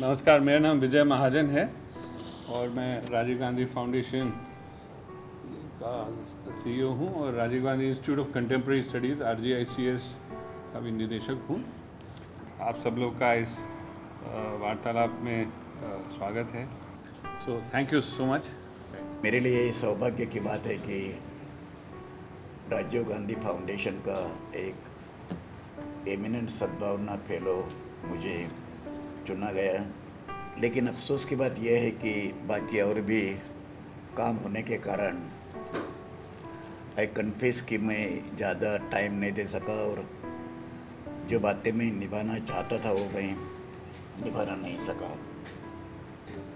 नमस्कार, मेरा नाम विजय महाजन है और मैं राजीव गांधी फाउंडेशन का सीईओ हूँ और Rajiv Gandhi institute of contemporary studies RGICS का भी निदेशक हूँ। आप सब लोग का इस वार्तालाप में स्वागत है। So thank you so much. मेरे लिए सौभाग्य की बात है कि राजीव गांधी फाउंडेशन का एक एमिनेंट सद्भावना फेलो मुझे चुना गया। लेकिन अफसोस की बात यह है कि बाकी और भी काम होने के कारण आई कन्फेस कि मैं ज़्यादा टाइम नहीं दे सका और जो बातें मैं निभाना चाहता था वो मैं निभाना नहीं सका।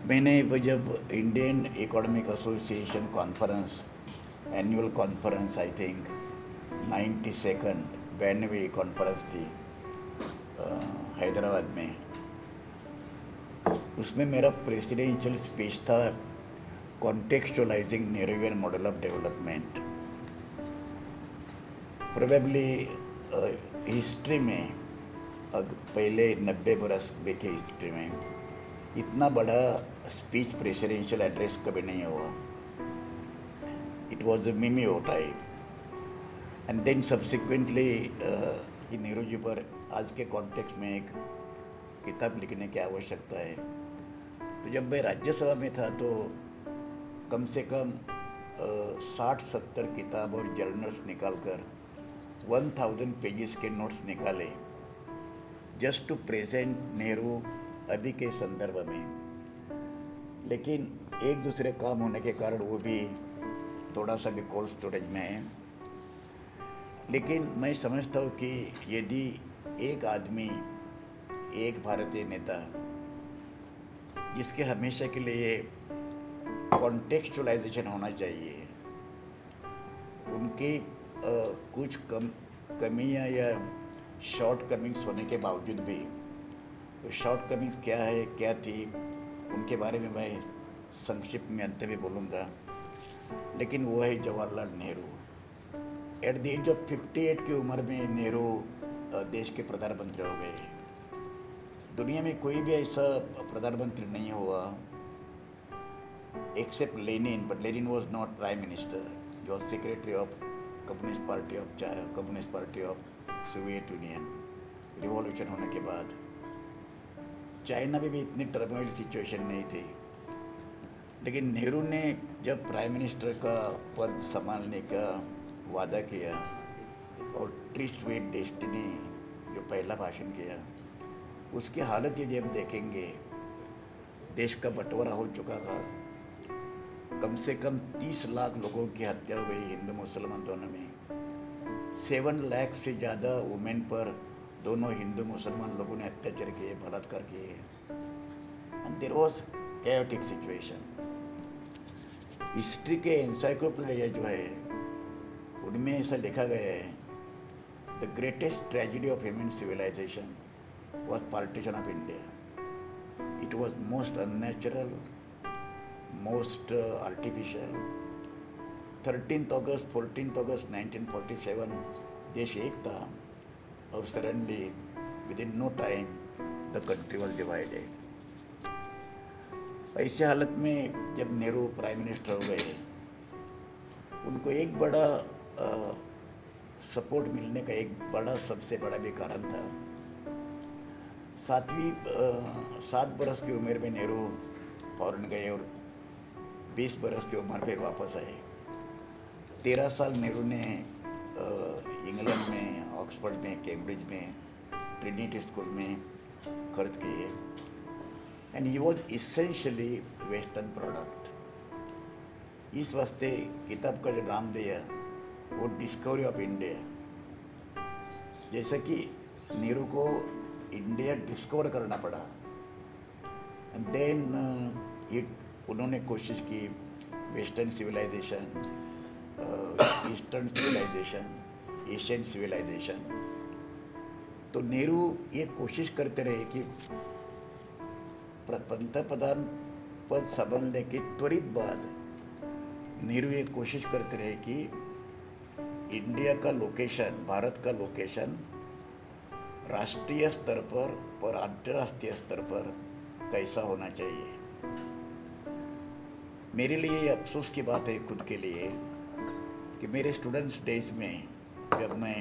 मैंने वो जब Indian economic association conference annual conference I think 92nd 92वीं कॉन्फ्रेंस थी हैदराबाद में, उसमें मेरा प्रेसिडेंशियल स्पीच था contextualising Nehruvian model of development. Probably history में पहले 90 बरस के हिस्ट्री में इतना बड़ा स्पीच प्रेसिडेंशियल एड्रेस कभी नहीं हुआ। It was a mimeo type and then subsequently Nehru ji पर आज के कॉन्टेक्स्ट में एक किताब लिखने की आवश्यकता है। तो जब मैं राज्यसभा में था तो कम से कम 60-70 किताब और जर्नल्स निकालकर 1000 पेजेस के नोट्स निकाले जस्ट टू प्रेजेंट नेहरू अभी के संदर्भ में। लेकिन एक दूसरे काम होने के कारण वो भी थोड़ा सा भी कोल्ड स्टोरेज में है। लेकिन मैं समझता हूँ कि यदि एक आदमी, एक भारतीय नेता जिसके हमेशा के लिए कॉन्टेक्चुअलाइजेशन होना चाहिए, उनकी कुछ कमियां या शॉर्ट कमिंग्स होने के बावजूद भी, तो शॉर्ट कमिंग्स क्या है, क्या थी, उनके बारे में मैं संक्षिप्त में अंत में बोलूँगा। लेकिन वो है Jawaharlal Nehru. At the age of 58 की उम्र में नेहरू देश के प्रधानमंत्री हो गए। दुनिया में कोई भी ऐसा प्रधानमंत्री नहीं हुआ except Lenin, but Lenin was not prime minister, he was secretary of communist party of Soviet Union. Revolution होने के बाद चाइना में भी इतनी टर्मोइल सिचुएशन नहीं थी। लेकिन नेहरू ने जब प्राइम मिनिस्टर का पद संभालने का वादा किया और ट्रिस्ट विद डेस्टिनी जो पहला भाषण किया, उसकी हालत यदि हम देखेंगे, देश का बंटवारा हो चुका था। कम से कम 30 लाख लोगों की हत्या हो गई हिंदू मुसलमान दोनों में। 7 लाख से ज़्यादा वुमेन पर दोनों हिंदू मुसलमान लोगों ने अत्याचार किए, बलात्कार किए। And there was chaotic situation. History के एनसाइक्लोपीडिया जो है उनमें ऐसा लिखा गया है, the greatest tragedy of human civilization was partition of India. It was most unnatural, most artificial. 13th August, 14th August 1947 देश एक था और suddenly within no time the country was divided. ऐसी हालत में जब नेहरू प्राइम मिनिस्टर हो गए, उनको एक बड़ा सपोर्ट मिलने का एक बड़ा सबसे बड़ा भी कारण था। 7 बरस की उम्र में नेहरू फॉरेन गए और 20 बरस की उम्र पे वापस आए। 13 साल नेहरू ने इंग्लैंड में, ऑक्सफोर्ड में, कैम्ब्रिज में, ट्रिनिटी स्कूल में खर्च किए। And he was essentially western product. इस वास्ते किताब का जो नाम दिया वो डिस्कवरी ऑफ इंडिया। जैसा कि नेहरू को इंडिया डिस्कवर करना पड़ा एंड देन उन्होंने कोशिश की western civilization, eastern civilization, Asian civilization. तो नेहरू ये कोशिश करते रहे कि पंतप्रधान पद संभालने के त्वरित बाद नेहरू ये कोशिश करते रहे कि इंडिया का लोकेशन, भारत का लोकेशन राष्ट्रीय स्तर पर और अंतर्राष्ट्रीय स्तर पर कैसा होना चाहिए। मेरे लिए ये अफसोस की बात है खुद के लिए कि मेरे स्टूडेंट्स डेज में जब मैं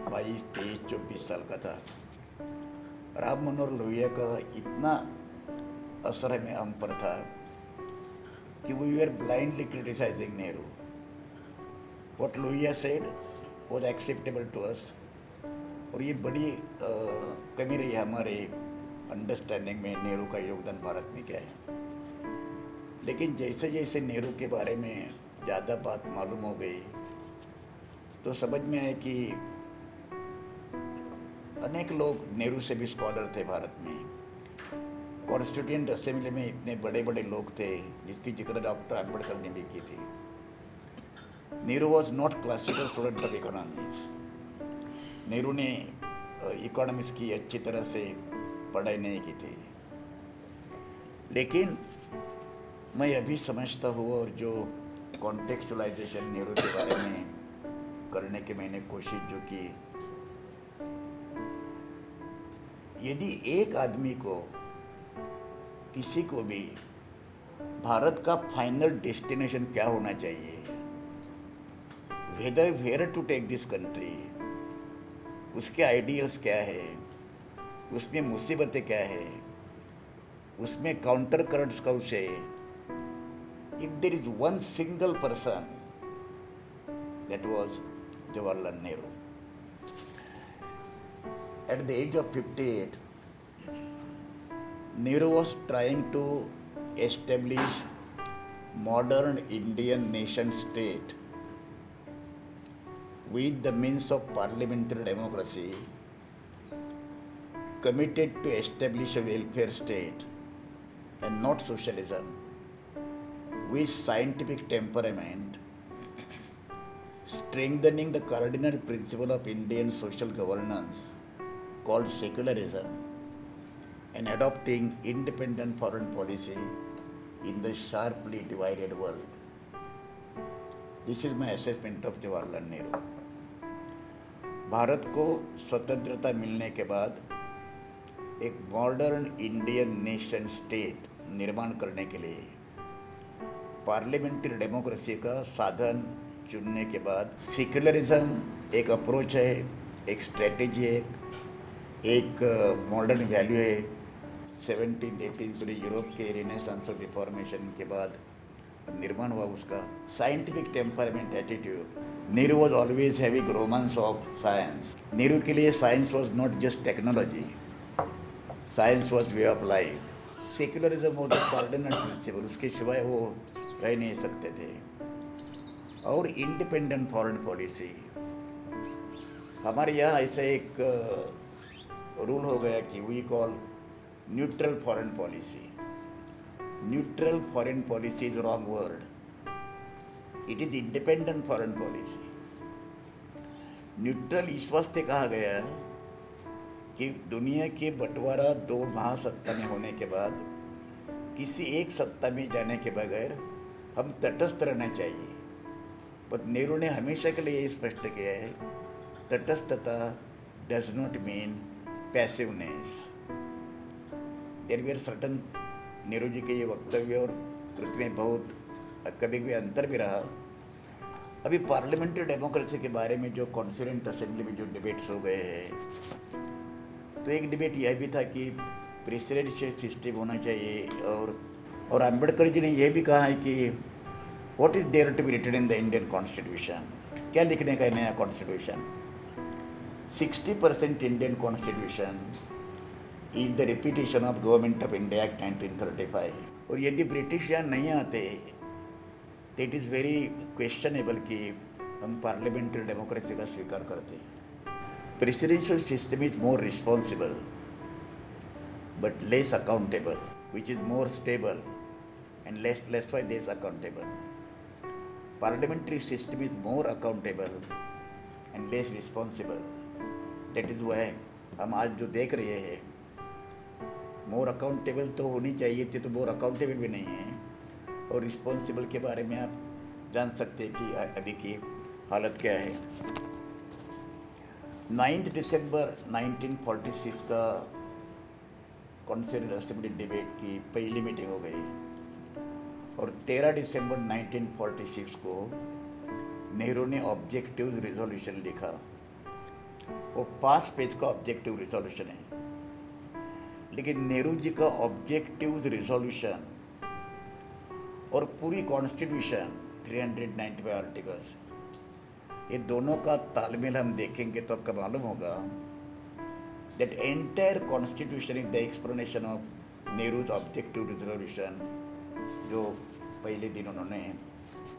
22, 23, 24 साल का था, राम मनोहर लोहिया का इतना असर में हम पर था कि we were blindly criticising Nehru. What Lohia said was acceptable to us, और ये बड़ी कमी रही हमारे अंडरस्टैंडिंग में नेहरू का योगदान भारत में क्या है। लेकिन जैसे जैसे नेहरू के बारे में ज़्यादा बात मालूम हो गई तो समझ में आया कि अनेक लोग नेहरू से भी स्कॉलर थे भारत में। कॉन्स्टिट्यूएंट असेंबली में इतने बड़े बड़े लोग थे जिसकी जिक्र डॉक्टर अम्बेडकर ने भी की थी। Nehru was not classical student of economics. Nehru ने इकोनॉमिक्स की अच्छी तरह से पढ़ाई नहीं की थी। लेकिन मैं अभी समझता हूँ, और जो कॉन्टेक्चुअलाइजेशन नेहरू के बारे में करने की मैंने कोशिश जो की, यदि एक आदमी को, किसी को भी भारत का फाइनल डेस्टिनेशन क्या होना चाहिए, where to take this country, उसके आइडियल्स क्या है, उसमें मुसीबतें क्या है, उसमें काउंटर करंट्स कौन से, if there is one single person, that was Jawaharlal Nehru. At the age of 58, Nehru was trying to establish modern Indian nation state with the means of parliamentary democracy, committed to establish a welfare state and not socialism, with scientific temperament, strengthening the cardinal principle of Indian social governance called secularism, and adopting independent foreign policy in the sharply divided world. This is my assessment of Jawaharlal Nehru. Bharat को स्वतंत्रता मिलने के बाद एक modern Indian nation state निर्माण करने के लिए पार्लियामेंट्री डेमोक्रेसी का साधन चुनने के बाद सेक्युलरिज्म एक अप्रोच है, एक स्ट्रेटेजी है, एक मॉडर्न वैल्यू है। 1718 यूरोप के रिनेसांस ऑफ रिफॉर्मेशन के बाद निर्माण हुआ उसका scientific temperament attitude. Nehru was always having romance of science. Nehru के लिए science was not just technology, science was way of life. Secularism was the cardinal principle, उसके सिवाय वो रह नहीं सकते थे। और इंडिपेंडेंट फॉरेन पॉलिसी, हमारे यहाँ ऐसा एक रूल हो गया कि we call neutral foreign policy. Neutral foreign policy is wrong word, it is independent foreign policy. Neutral इस वास्ते कहा गया कि दुनिया के बंटवारा दो महासत्ता में होने के बाद किसी एक सत्ता में जाने के बगैर हम तटस्थ रहना चाहिए। पर नेहरू ने हमेशा के लिए स्पष्ट किया है, तटस्थता does not mean passiveness. There were certain, Nehru ji के ये वक्तव्य और कृति में बहुत कभी कभी अंतर भी रहा। अभी पार्लियामेंट्री डेमोक्रेसी के बारे में जो कॉन्स्टिट्यूएंट असेंबली में जो डिबेट्स हो गए हैं, तो एक डिबेट यह भी था कि प्रेसिडेंशियल सिस्टम होना चाहिए। और अम्बेडकर जी ने यह भी कहा है कि what is there to be written in the Indian constitution, क्या लिखने का है नया constitution. 60% Indian constitution is the repetition of government of India act 1935। और यदि ब्रिटिश यहाँ नहीं आते तो इट इज़ वेरी क्वेश्चनेबल कि हम पार्लियामेंट्री डेमोक्रेसी का स्वीकार करते। Presidential system is more responsible but less accountable, which is more stable and less accountable. Parliamentary system is more accountable and less responsible. That is why हम आज जो देख रहे हैं, मोर अकाउंटेबल तो होनी चाहिए थी, तो मोर अकाउंटेबल भी नहीं है। और रिस्पॉन्सिबल के बारे में आप जान सकते हैं कि अभी की हालत क्या है। 9 दिसंबर 1946 का कॉन्स्टिट्यूएंट असेंबली डिबेट की पहली मीटिंग हो गई और 13 दिसंबर 1946 को नेहरू ने ऑब्जेक्टिव रिजोल्यूशन लिखा। वो 5 पेज का ऑब्जेक्टिव रिजोल्यूशन है, लेकिन नेहरू जी का ऑब्जेक्टिव रिजोल्यूशन और पूरी कॉन्स्टिट्यूशन 395 आर्टिकल्स, ये दोनों का तालमेल हम देखेंगे तो आपको मालूम होगा that entire constitution is the explanation of Nehru's objective resolution, जो पहले दिन उन्होंने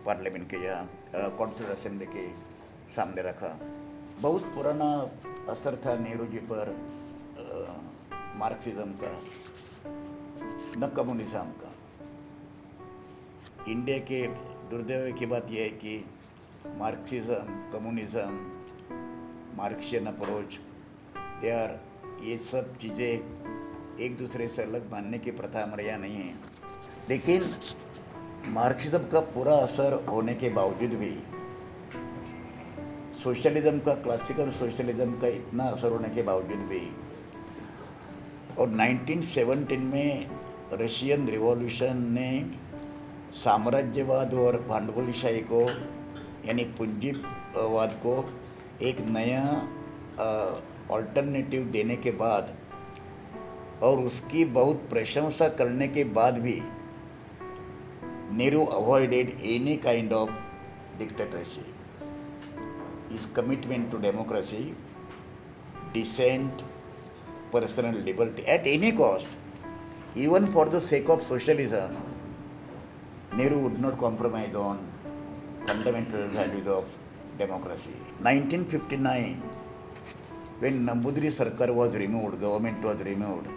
पार्लियामेंट के यहाँ कॉन्स्टिट्यूएंट असेंबली के सामने रखा। बहुत पुराना असर था नेहरू जी पर मार्क्सिज्म का, न कम्युनिज्म का। इंडिया के दुर्दैव की बात यह है कि मार्क्सिज्म, कम्युनिज्म, मार्क्सियन अप्रोच, ये सब चीज़ें एक दूसरे से अलग मानने की प्रथा हमारे यहाँ नहीं है। लेकिन मार्क्सिज्म का पूरा असर होने के बावजूद भी सोशलिज्म का, क्लासिकल सोशलिज्म का इतना असर होने के बावजूद भी और 1917 में रशियन रिवॉल्यूशन ने साम्राज्यवाद और भांडवलशाही को यानी पूंजीवाद को एक नया ऑल्टरनेटिव देने के बाद और उसकी बहुत प्रशंसा करने के बाद भी Nehru avoided any kind of dictatorship. इस commitment to democracy, dissent, personal liberty at any cost, even for the sake of socialism, Nehru would not compromise on fundamental values of democracy. 1959, when Nambudiri Sarkar was removed, government was removed,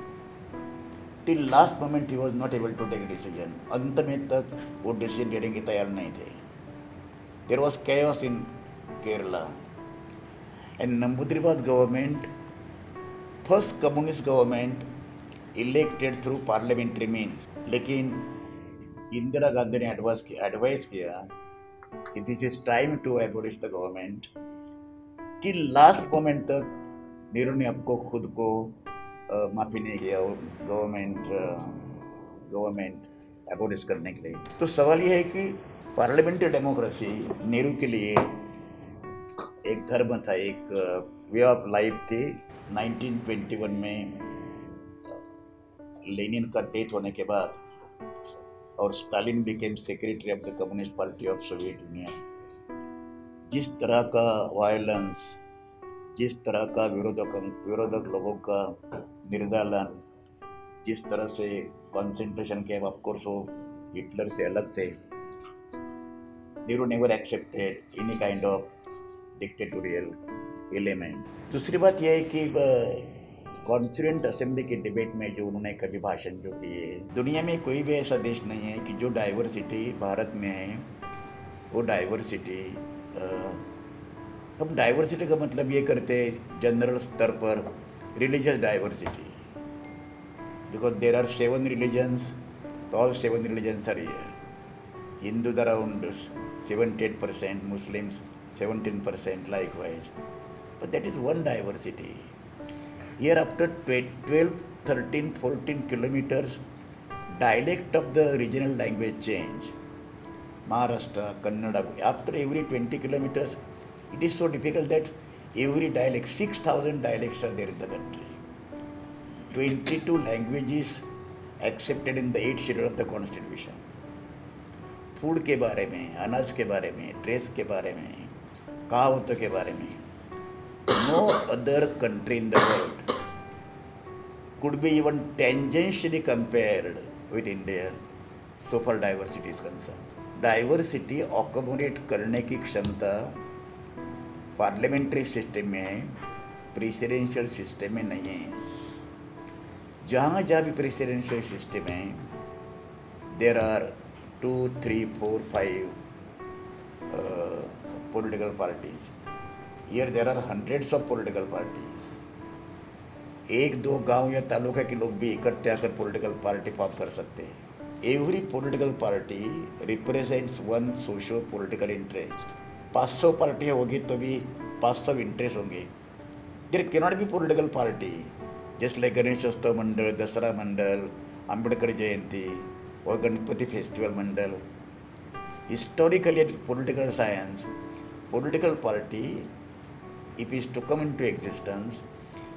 till last moment he was not able to take a decision. अंत में तक वो decision लेने के तैयार नहीं थे. There was chaos in Kerala, and Nambudripad government, first communist government, elected through parliamentary means. लेकिन इंदिरा गांधी ने एडवाइस किया कि this is time to abolish the government. कि लास्ट मोमेंट तक नेहरू ने आपको खुद को माफ़ी नहीं किया गवर्नमेंट एबोलिश करने के लिए। तो सवाल यह है कि पार्लियामेंट्री डेमोक्रेसी नेहरू के लिए एक धर्म था, एक वे ऑफ लाइफ थी। 1921 में लेनिन का डेथ होने के बाद और Stalin became secretary of the communist party of Soviet union, जिस तरह का वायलेंस, जिस तरह का विरोधक लोगों का निर्दालन, जिस तरह से कंसंट्रेशन कैंप, ऑफ कोर्स वो हिटलर से अलग थे, Nehru never accepted any kind of dictatorial element. दूसरी बात यह है कि कॉन्स्टिट्यूएंट असेंबली के डिबेट में जो उन्होंने कभी भाषण जो किए, दुनिया में कोई भी ऐसा देश नहीं है कि जो डाइवर्सिटी भारत में है वो डाइवर्सिटी, हम डाइवर्सिटी का मतलब ये करते हैं जनरल स्तर पर religious diversity, because there are 7 religions, all 7 religions are here. Hindus around 78%, Muslims 17%, likewise, but that is one diversity. Here after 12, 13, 14 kilometers, dialect of the regional language change. Maharashtra, Kannada, after every 20 kilometers, it is so difficult that every dialect, 6,000 dialects are there in the country. 22 languages accepted in the 8th schedule of the constitution. Food के बारे में, अनाज के बारे में, dress के बारे में, कहावतों के बारे में, no other country in the world could be even tangentially compared with India so far diversity is concerned. Diversity accommodate करने की क्षमता पार्लियामेंट्री सिस्टम में है, प्रेसिडेंशियल सिस्टम में नहीं है। जहाँ भी प्रेसिडेंशियल सिस्टम है, there are 2, 3, 4, 5 political parties. Here there are hundreds of political parties. 1-2 गांव या तालुका के लोग भी इकट्ठे आकर पॉलिटिकल पार्टी फॉर्म कर सकते हैं। Every political party represents one socio political interest. 500 पार्टियाँ होगी तो भी 500 इंटरेस्ट होंगे। There cannot be political party just like Ganeshotsav mandal, Dussehra mandal, Ambedkar Jayanti और Ganpati festival mandal. Historically, at political science, political party, if it is to come into existence,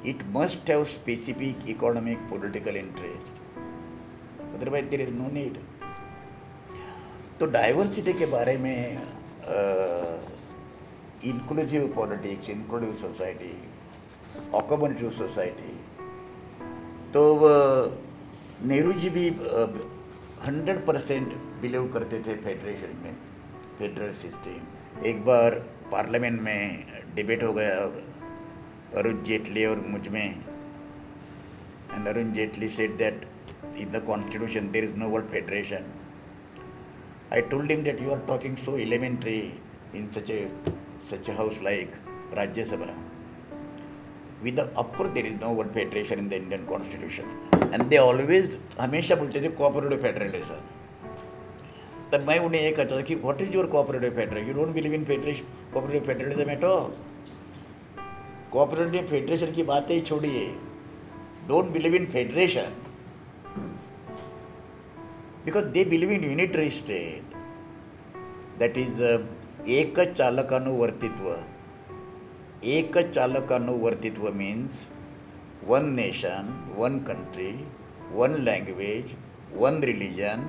it must have specific economic political interest. Otherwise, there is no need. तो diversity के बारे में inclusive politics, inclusive society, accommodative society, तो नेहरू जी भी 100% believe करते थे federation में, federal system. एक बार पार्लियामेंट में डिबेट हो गया अरुण जेटली और मुझ में, and Arun Jaitley said that in the constitution there is no word federation. I told him that you are talking so elementary in such a house like Rajya Sabha. Of course there is no word federation in the Indian constitution. And they always हमेशा बोलते थे cooperative federalism. तब मैं उन्हें ये कहता था कि what is your cooperative federalism? You don't believe in federation, cooperative federalism at all. Cooperative federation की बातें ही छोड़िए. Don't believe in federation. Because they believe in unitary state, that is एक चालकानुवर्तित्व. एक चालकानुवर्तित्व means one nation, one country, one language, one religion,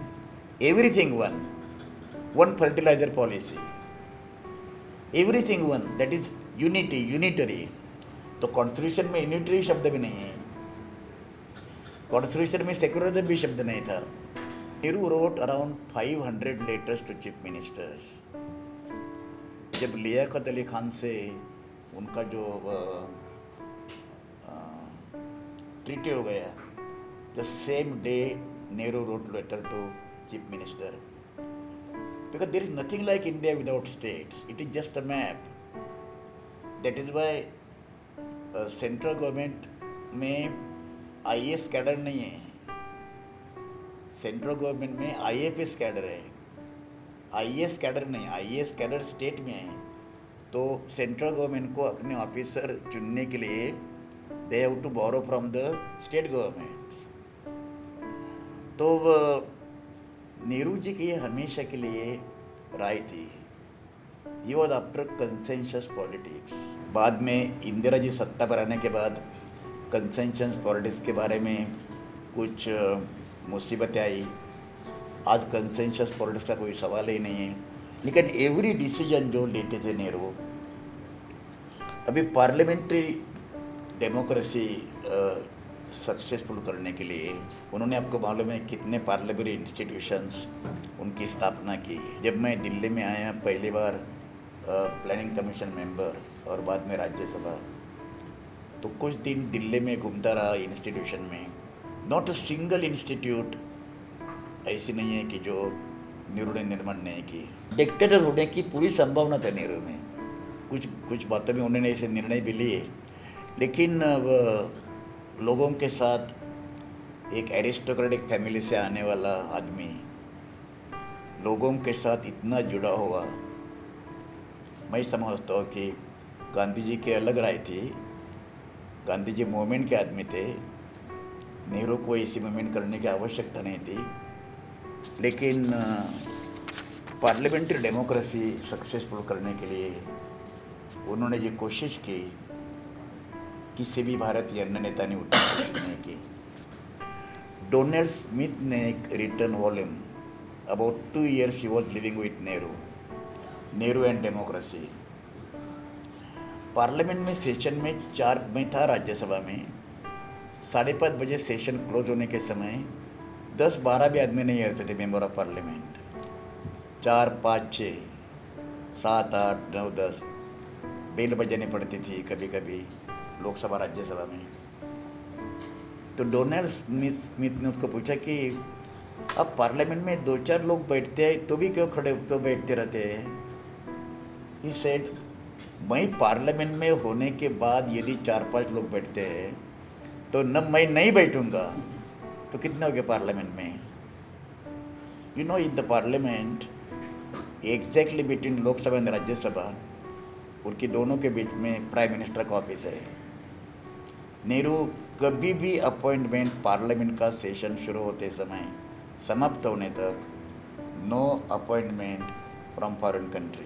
everything one. One fertilizer policy, everything one, that is unity, unitary. तो constitution में unitary शब्द भी नहीं है, constitution में secularism भी शब्द नहीं था. Nehru wrote around 500 letters to chief ministers. जब लियाकत अली खान से उनका जो ट्रीटी हो गया, the same day Nehru wrote letter to chief minister. Because there is nothing like India without states. It is just a map. That is why central government में IAS cadre नहीं है. Central government में IFS cadre है, IAS cadre नहीं. IAS cadre state में है. तो central government को अपने ऑफिसर चुनने के लिए they have to borrow from the state government. तो नेहरू जी की ये हमेशा के लिए राय थी. ये वॉज आफ्टर कंसेंसस पॉलिटिक्स. बाद में इंदिरा जी सत्ता पर आने के बाद कंसेंसस पॉलिटिक्स के बारे में कुछ मुसीबतें आई. आज कंसेंसस पॉलिटिक्स का कोई सवाल ही नहीं है. लेकिन एवरी डिसीजन जो लेते थे नेहरू, अभी पार्लियामेंट्री डेमोक्रेसी सक्सेसफुल करने के लिए उन्होंने, आपको मालूम है कितने पार्लियामेंट्री इंस्टीट्यूशंस उनकी स्थापना की. जब मैं दिल्ली में आया पहली बार प्लानिंग कमीशन मेंबर और बाद में राज्यसभा, तो कुछ दिन दिल्ली में घूमता रहा इंस्टीट्यूशन में. नॉट अ सिंगल इंस्टीट्यूट ऐसी नहीं है कि जो नेहरू ने निर्माण नहीं की. डिक्टेटर होने की पूरी संभावना था नेहरू में. कुछ बातों में उन्होंने ऐसे निर्णय भी लिए, लेकिन लोगों के साथ एक एरिस्टोक्रेटिक फैमिली से आने वाला आदमी लोगों के साथ इतना जुड़ा हुआ. मैं समझता हूँ कि गांधी जी की अलग राय थी. गांधी जी मूवमेंट के आदमी थे. नेहरू को ऐसी मूवमेंट करने की आवश्यकता नहीं थी. लेकिन पार्लियामेंट्री डेमोक्रेसी सक्सेसफुल करने के लिए उन्होंने ये कोशिश की, किसी भी भारतीय अन्य नेता ने उतनी कोशिश नहीं की. डोनाल्ड स्मिथ ने एक return volume, about 2 years he was living with Nehru and democracy. Parliament में सेशन में 4 में था, राज्यसभा में 5:30 बजे सेशन क्लोज होने के समय 10-12 भी आदमी नहीं रहते थे मेंबर ऑफ पार्लियामेंट. 4, 5, 6, 7, 8, 9, 10 बेल बजानी पड़ती थी कभी कभी लोकसभा राज्यसभा में. तो डोनाल्ड स्मिथ ने उसको पूछा कि अब पार्लियामेंट में 2-4 लोग बैठते हैं तो भी क्यों खड़े तो बैठते रहते हैं. ही सेड, मैं पार्लियामेंट में होने के बाद यदि 4-5 लोग बैठते हैं तो न मैं नहीं बैठूंगा तो कितने हो गए पार्लियामेंट में. You know, in the parliament exactly between Lok Sabha and Rajya Sabha, उनकी दोनों के बीच में प्राइम मिनिस्टर का ऑफिस है. नेहरू कभी भी अपॉइंटमेंट पार्लियामेंट का सेशन शुरू होते समय समाप्त होने तक no appointment from foreign country,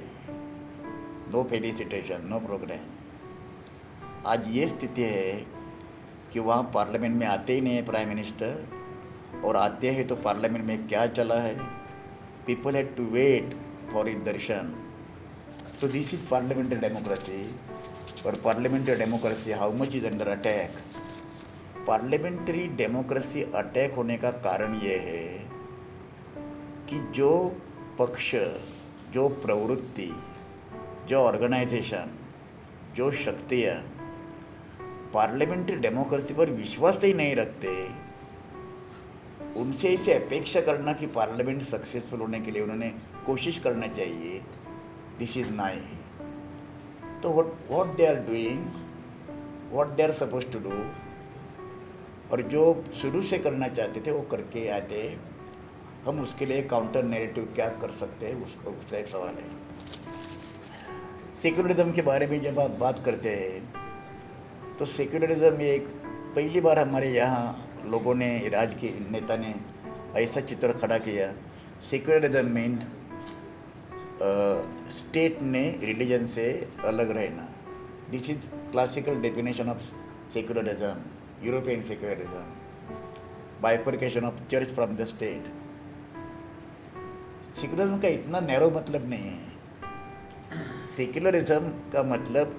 no felicitation, no programme. आज ये स्थिति है कि वहाँ पार्लियामेंट में आते ही नहीं है प्राइम मिनिस्टर, और आते हैं तो पार्लियामेंट में क्या चला है, people had to wait for is darshan. तो दिस इज पार्लियामेंट्री डेमोक्रेसी। और parliamentary democracy how much is under attack? Parliamentary democracy attack होने का कारण ये है कि जो पक्ष, जो प्रवृत्ति, जो ऑर्गेनाइजेशन, जो शक्तियाँ पार्लियामेंट्री डेमोक्रेसी पर विश्वास ही नहीं रखते, उनसे इसे अपेक्षा करना कि पार्लियामेंट सक्सेसफुल होने के लिए उन्होंने कोशिश करना चाहिए, दिस इज नहीं। तो what they are doing, what they are suppose to do, और जो शुरू से करना चाहते थे वो करके आते, हम उसके लिए काउंटर नैरेटिव क्या कर सकते हैं, उसका एक सवाल है। सेक्युलरिज्म के बारे में जब आप बात करते हैं तो सेक्युलरिज्म एक पहली बार हमारे यहाँ लोगों ने, राज्य के नेता ने ऐसा चित्र खड़ा किया, सेक्युलरिज्म मीन स्टेट ने रिलीजन से अलग रहना। This is classical definition of secularism, European secularism, bifurcation of church from the state. Secularism का इतना नैरो मतलब नहीं है। सेक्युलरिज्म का मतलब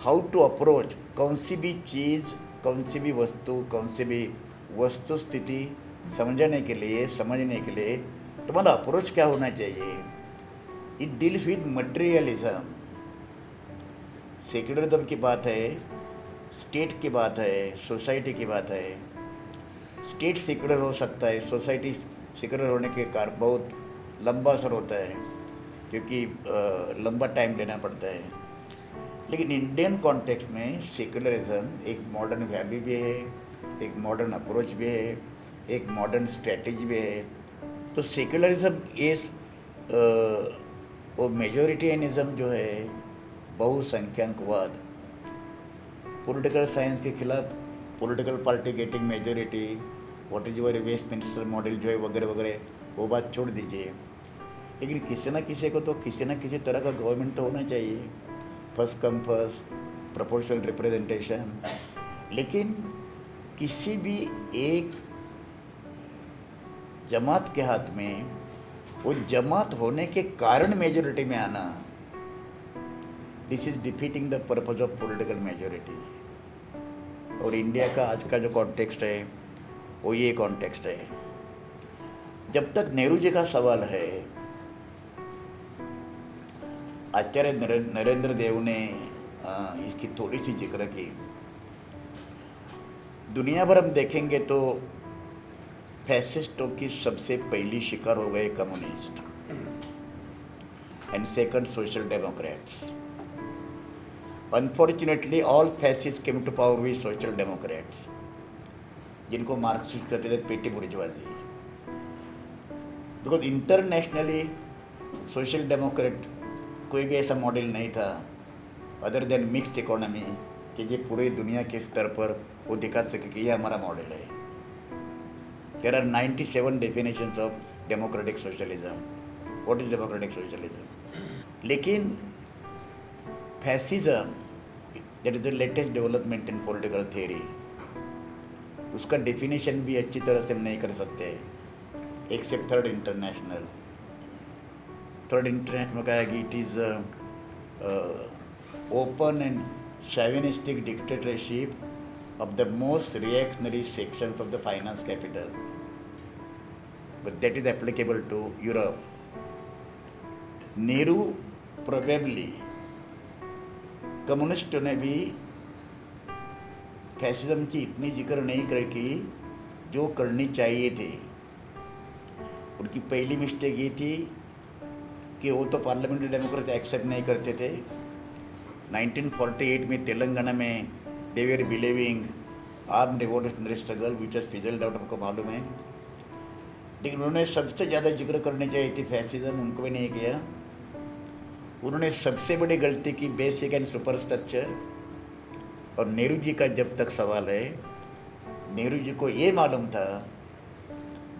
हाउ टू अप्रोच कौन सी भी चीज़, कौन सी भी वस्तु, कौन सी भी वस्तु स्थिति समझने के लिए तुम्हारा अप्रोच क्या होना चाहिए। It deals with materialism. Secularism की बात है, स्टेट की बात है, सोसाइटी की बात है। स्टेट सेक्युलर हो सकता है, सोसाइटी सेक्युलर होने के कारण बहुत लंबा असर होता है, क्योंकि लंबा टाइम लेना पड़ता है। लेकिन इंडियन कॉन्टेक्स्ट में सेक्युलरिज्म एक मॉडर्न वैल्यू भी है, एक मॉडर्न अप्रोच भी है, एक मॉडर्न स्ट्रेटजी भी है। तो सेक्युलरिज्म इज वो मेजोरिटेनिज्म जो है, बहुसंख्यकवाद, पॉलिटिकल साइंस के खिलाफ political party getting majority, what is your Westminster model जो है वगैरह वगैरह, वो बात छोड़ दीजिए। लेकिन किसी न किसी को तो किसी न किसी तरह का गवर्नमेंट तो होना चाहिए, first come first, proportional representation. लेकिन किसी भी एक जमात के हाथ में वो जमात होने के कारण मेजोरिटी में आना, this is defeating the purpose of political majority. और इंडिया का आज का जो कॉन्टेक्स्ट है वो ये कॉन्टेक्स्ट है। जब तक नेहरू जी का सवाल है, आचार्य नरेंद्र देव ने इसकी थोड़ी सी जिक्र की। दुनिया भर हम देखेंगे तो फैसिस्टों की सबसे पहली शिकार हो गए communist, and second social democrats. Unfortunately all fascist came to power with social democrats, जिनको मार्क्सिस्ट कहते थे petty bourgeoisie. Because internationally social democrat कोई भी ऐसा मॉडल नहीं था अदर देन मिक्स्ड इकोनॉमी कि ये पूरी दुनिया के स्तर पर वो दिखा सके कि ये हमारा मॉडल है। There are 97 definitions of democratic socialism. What is democratic socialism? लेकिन fascism, that is the latest development in political theory, उसका डेफिनेशन भी अच्छी तरह से हम नहीं कर सकते except third international. Third international का है कि it is open and chauvinistic dictatorship of the most reactionary sections of the finance capital, but that is applicable to Europe. Nehru probably, कम्युनिस्टों ने भी फैसिज्म की इतनी जिक्र नहीं कर की जो करनी चाहिए थी। उनकी पहली मिस्टेक ये थी कि वो तो पार्लियामेंट्री डेमोक्रेसी एक्सेप्ट नहीं करते थे। 1948 में तेलंगाना में they were believing arm revolutionary struggle which has fizzled out, आपको मालूम है। लेकिन उन्होंने सबसे ज़्यादा जिक्र करनी चाहिए थी फैसिज्म, उनको भी नहीं किया। उन्होंने सबसे बड़ी गलती की बेसिक एंड सुपर स्ट्रक्चर। और नेहरू जी का जब तक सवाल है नेहरू जी को ये मालूम था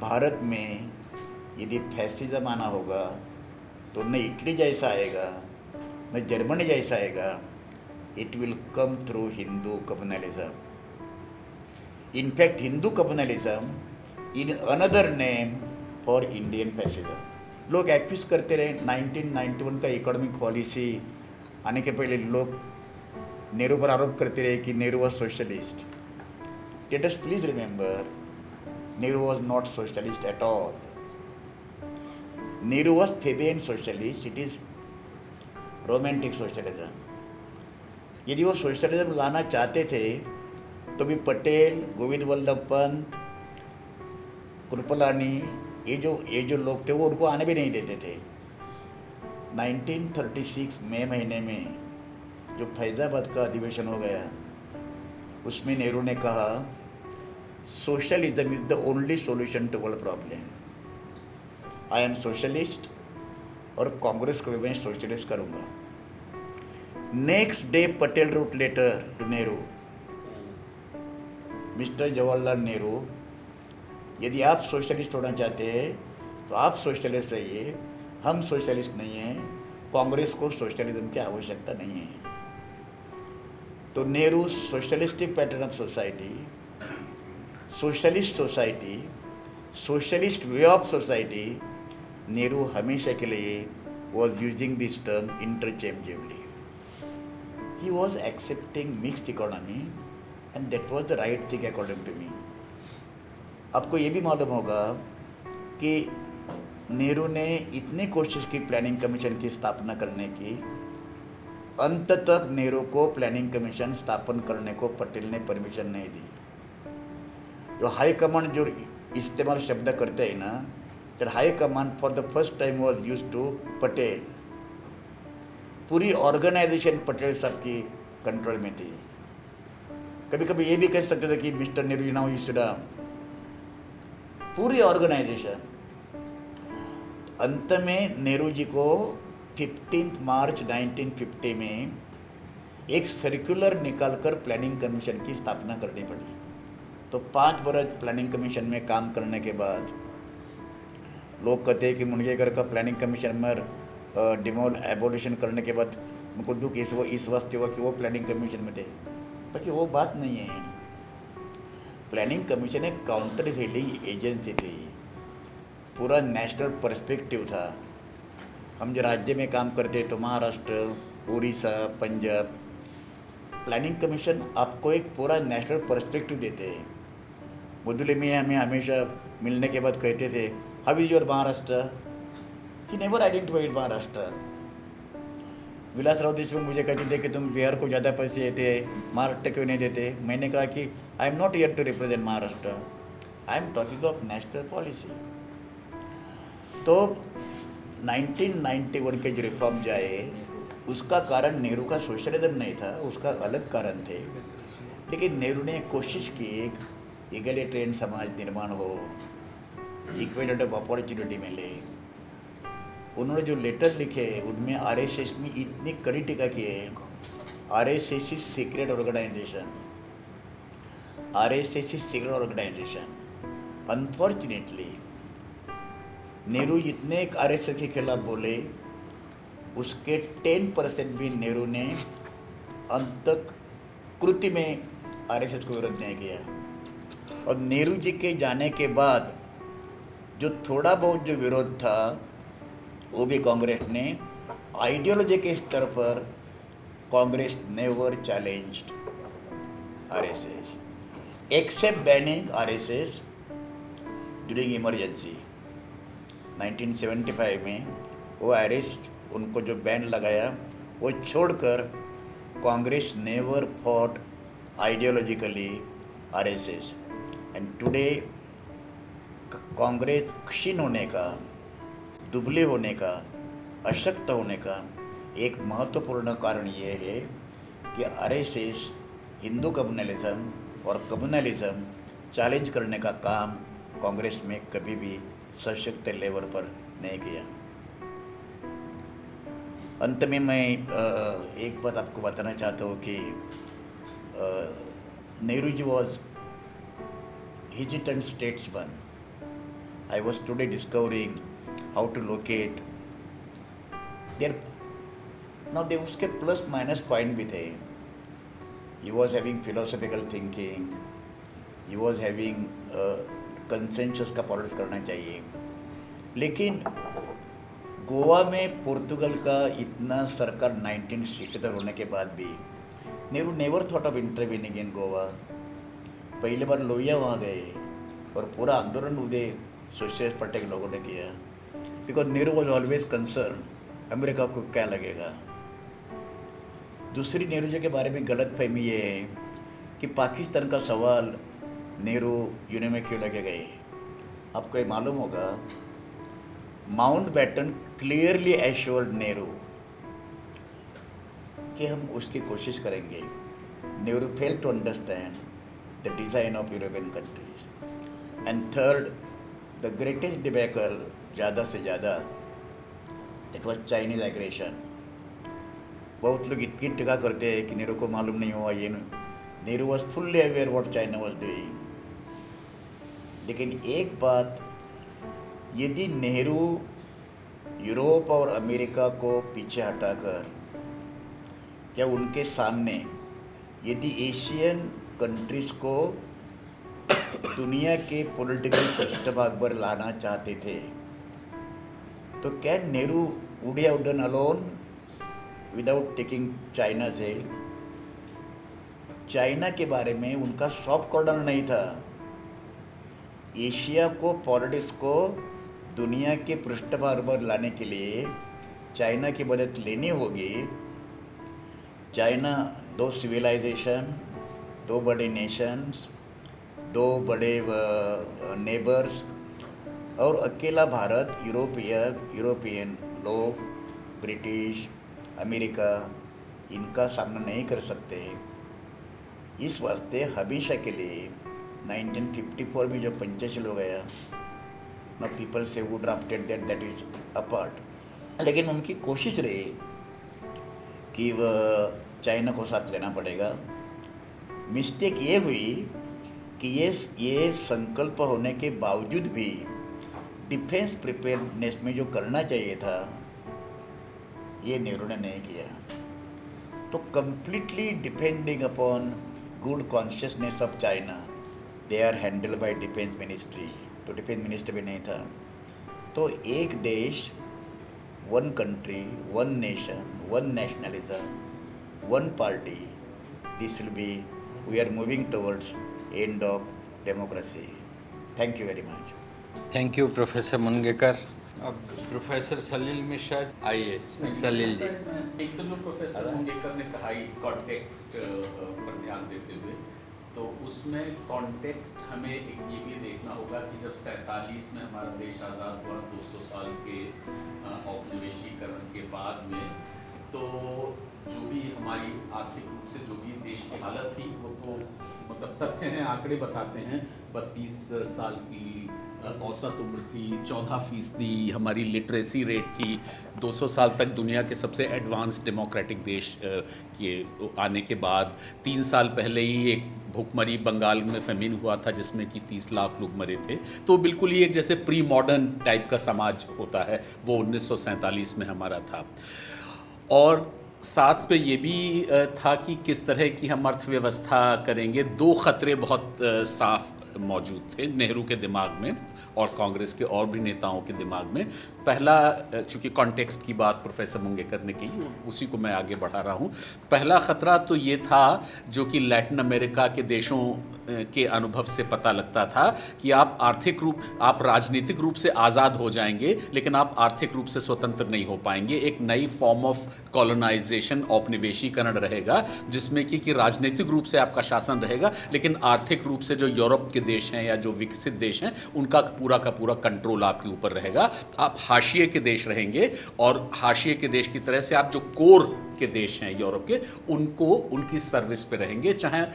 भारत में यदि फैसिज्म आना होगा तो न इटली जैसा आएगा न जर्मनी जैसा आएगा, it will come through Hindu communalism. In fact Hindu communalism in another name for Indian fascism. लोग एक्यूज करते रहे 1991 का इकोनॉमिक पॉलिसी आने के पहले लोग नेहरू पर आरोप करते रहे कि Nehru was socialist. Let us please remember, Nehru was not socialist at all. Nehru was Fabian socialist, it is romantic socialism. यदि वो सोशलिज्म लाना चाहते थे तो भी पटेल, गोविंद वल्लभ पंत, कृपलानी, ये जो लोग थे वो उनको आने भी नहीं देते थे। 1936 मई महीने में जो फैज़ाबाद का अधिवेशन हो गया, उसमें नेहरू ने कहा socialism is the only solution to all problem. I am socialist और कांग्रेस को भी मैं सोशलिस्ट करूँगा। Next day Patel wrote letter to Nehru, mister Jawaharlal Nehru, यदि आप सोशलिस्ट होना चाहते हैं तो आप सोशलिस्ट रहिए, हम सोशलिस्ट नहीं हैं, कांग्रेस को सोशलिज्म की आवश्यकता नहीं है। तो Nehru socialistic pattern of society, socialist society, socialist way of society, Nehru हमेशा के लिए was using this term interchangeably. He was accepting mixed economy and that was the right thing according to me. आपको ये भी मालूम होगा कि नेहरू ने इतनी कोशिश की प्लानिंग कमीशन की स्थापना करने की, अंत तक नेहरू को प्लानिंग कमीशन स्थापन करने को पटेल ने परमिशन नहीं दी। जो हाई कमांड जो इस्तेमाल शब्द करते हैं ना, that high command for the first time was use to Patel. पूरी ऑर्गेनाइजेशन पटेल साहब की कंट्रोल में थी। कभी कभी ये भी कह सकते थे कि mister Nehru now you should, पूरी ऑर्गेनाइजेशन। अंत में नेहरू जी को 15 मार्च 1950 में एक सर्कुलर निकालकर प्लानिंग कमीशन की स्थापना करनी पड़ी। तो 5 बरस प्लानिंग कमीशन में काम करने के बाद लोग कहते हैं कि मुनगेकर का प्लानिंग कमीशन में डिमोल एबोलिशन करने के बाद उनको दुख इस वास्ते हुआ कि वो प्लानिंग कमीशन में थे, बाकी वो बात नहीं है। प्लानिंग कमीशन एक काउंटर वेलिंग एजेंसी थी, पूरा नेशनल पर्सपेक्टिव था। हम जो राज्य में काम करते तो महाराष्ट्र, उड़ीसा, पंजाब, प्लानिंग कमीशन आपको एक पूरा नेशनल पर्सपेक्टिव देते हैं। मुदुले में हमें हमेशा मिलने के बाद कहते थे how is your Maharashtra, he never identified Maharashtra. Vilasrao Deshmukh मुझे कहते थे कि तुम बिहार को ज़्यादा पैसे देते हैं, महाराष्ट्र क्यों नहीं देते। मैंने कहा कि I am not here to represent Maharashtra, I am talking of national policy. तो 1991 के जो रिफॉर्म जाए उसका कारण नेहरू का सोशलिज्म नहीं था, उसका अलग कारण थे। लेकिन नेहरू ने कोशिश की एक इगैलिटेरियन समाज निर्माण हो, इक्वलिटी ऑफ अपॉर्चुनिटी मिले। उन्होंने जो लेटर लिखे उनमें आरएसएस में इतनी कड़ी टीका की है। RSS is secret organization, RSS is secret organization. Unfortunately Nehru जितने आरएसएस के खिलाफ बोले उसके 10% भी नेहरू ने अंत तक कृति में आरएसएस को विरोध नहीं किया। और नेहरू जी के जाने के बाद जो थोड़ा बहुत जो विरोध था वो भी कांग्रेस ने, आइडियोलॉजी के स्तर पर Congress never challenged RSS except banning RSS during emergency. 1975 में वो अरेस्ट, उनको जो बैन लगाया वो छोड़कर Congress never fought ideologically RSS. And today Congress क्षीण होने का, दुबले होने का, अशक्त होने का एक महत्वपूर्ण कारण ये है कि आरएसएस हिंदू कम्युनलिज्म और कम्युनलिज्म चैलेंज करने का काम कांग्रेस में कभी भी सशक्त लेवल पर नहीं किया। अंत में मैं एक बात आपको बताना चाहता हूँ कि Nehru ji was hesitant statesman. I was today discovering how to locate their. Now they उसके प्लस माइनस पॉइंट भी थे. He was having philosophical thinking. He was having consensus का पॉलिटिक्स करना चाहिए. लेकिन गोवा में पोर्तुगल का इतना सरकार 1967 होने के बाद भी Nehru never thought of intervening in Goa. पहली बार लोहिया वहाँ गए और पूरा आंदोलन उधर सोशलिस्ट पार्टी के लोगों ने किया. Because Nehru was always concern America को क्या लगेगा. दूसरी नेहरू जी के बारे में गलत फहमी ये है कि पाकिस्तान का सवाल नेहरू यूनियन में क्यों लगे गए. आपको ये मालूम होगा माउंटबेटन क्लियरली एश्योर्ड नेहरू कि हम उसकी कोशिश करेंगे. Nehru fail to understand the design of European countries. And third, the greatest debacle ज़्यादा से ज़्यादा इट वॉज चाइनीज एग्रेशन. बहुत लोग इतनी टिका करते हैं कि नेहरू को मालूम नहीं हुआ. ये Nehru was fully aware what China was doing. लेकिन एक बात, यदि नेहरू यूरोप और अमेरिका को पीछे हटाकर या उनके सामने यदि एशियन कंट्रीज़ को दुनिया के पॉलिटिकल पृष्ठभाग पर लाना चाहते थे तो क्या Nehru would have done alone without taking चाइना's help? China के बारे में उनका सॉफ्ट कॉर्नर नहीं था. एशिया को पॉलिटिक्स को दुनिया के पृष्ठभाग पर लाने के लिए चाइना की मदद लेनी होगी. चाइना दो सिविलाइजेशन, दो बड़े नेशंस, दो बड़े नेबर्स और अकेला भारत यूरोपियन लोग, ब्रिटिश, अमेरिका इनका सामना नहीं कर सकते. इस वास्ते हमेशा के लिए 1954 में जो पंचशील हो गया ना, पीपल से वो ड्राफ्टेड दैट इज अपार्ट. लेकिन उनकी कोशिश रही कि वह चाइना को साथ लेना पड़ेगा. मिस्टेक ये हुई कि ये संकल्प होने के बावजूद भी डिफेंस प्रिपेयर्डनेस में जो करना चाहिए था ये नेहरू ने नहीं किया. तो completely depending upon good consciousness of China they are handle by defence ministry. तो डिफेंस मिनिस्टर भी नहीं था. तो एक देश, one country, one nation, one nationalism, one party, this will be, we are moving towards end of democracy. Thank you very much. Thank you professor Mungekar. अब professor सलील मिश्रा, आइए सलील जी. एक तो जो प्रोफेसर मुंगेकर ने कहा ही कॉन्टेक्स्ट पर ध्यान देते हुए, तो उसमें कॉन्टेक्स्ट हमें एक ये भी देखना होगा कि जब 47 में हमारा देश आज़ाद हुआ, 200 साल के औपनिवेशीकरण के बाद में, तो जो भी हमारी आर्थिक रूप से जो भी देश की हालत थी वो तो मतलब तथ्य हैं, आंकड़े बताते हैं. 32 साल की औसत उम्र थी, 14% हमारी लिटरेसी रेट थी. 200 साल तक दुनिया के सबसे एडवांस डेमोक्रेटिक देश के आने के बाद 3 साल पहले ही एक भूखमरी बंगाल में फेमिन हुआ था जिसमें कि 30 लाख लोग मरे थे. तो बिल्कुल ही एक जैसे प्री मॉडर्न टाइप का समाज होता है वो 1947 में हमारा था. और साथ पे ये भी था कि किस तरह की हम अर्थव्यवस्था करेंगे. 2 खतरे बहुत साफ मौजूद थे नेहरू के दिमाग में और कांग्रेस के और भी नेताओं के दिमाग में. पहला, चूँकि कॉन्टेक्स्ट की बात प्रोफेसर मुंगेकर ने की, उसी को मैं आगे बढ़ा रहा हूँ. पहला ख़तरा तो ये था जो कि लैटिन अमेरिका के देशों के अनुभव से पता लगता था कि आप राजनीतिक रूप से आज़ाद हो जाएंगे लेकिन आप आर्थिक रूप से स्वतंत्र नहीं हो पाएंगे. एक नई फॉर्म ऑफ कॉलोनाइजेशन, औपनिवेशीकरण रहेगा जिसमें कि राजनीतिक रूप से आपका शासन रहेगा लेकिन आर्थिक रूप से जो यूरोप के देश हैं या जो विकसित देश हैं उनका पूरा का पूरा कंट्रोल आपके ऊपर रहेगा. आप हाशिए के देश रहेंगे और हाशिए के देश की तरह से आप जो कोर के देश हैं यूरोप के, उनको उनकी सर्विस पे रहेंगे, चाहे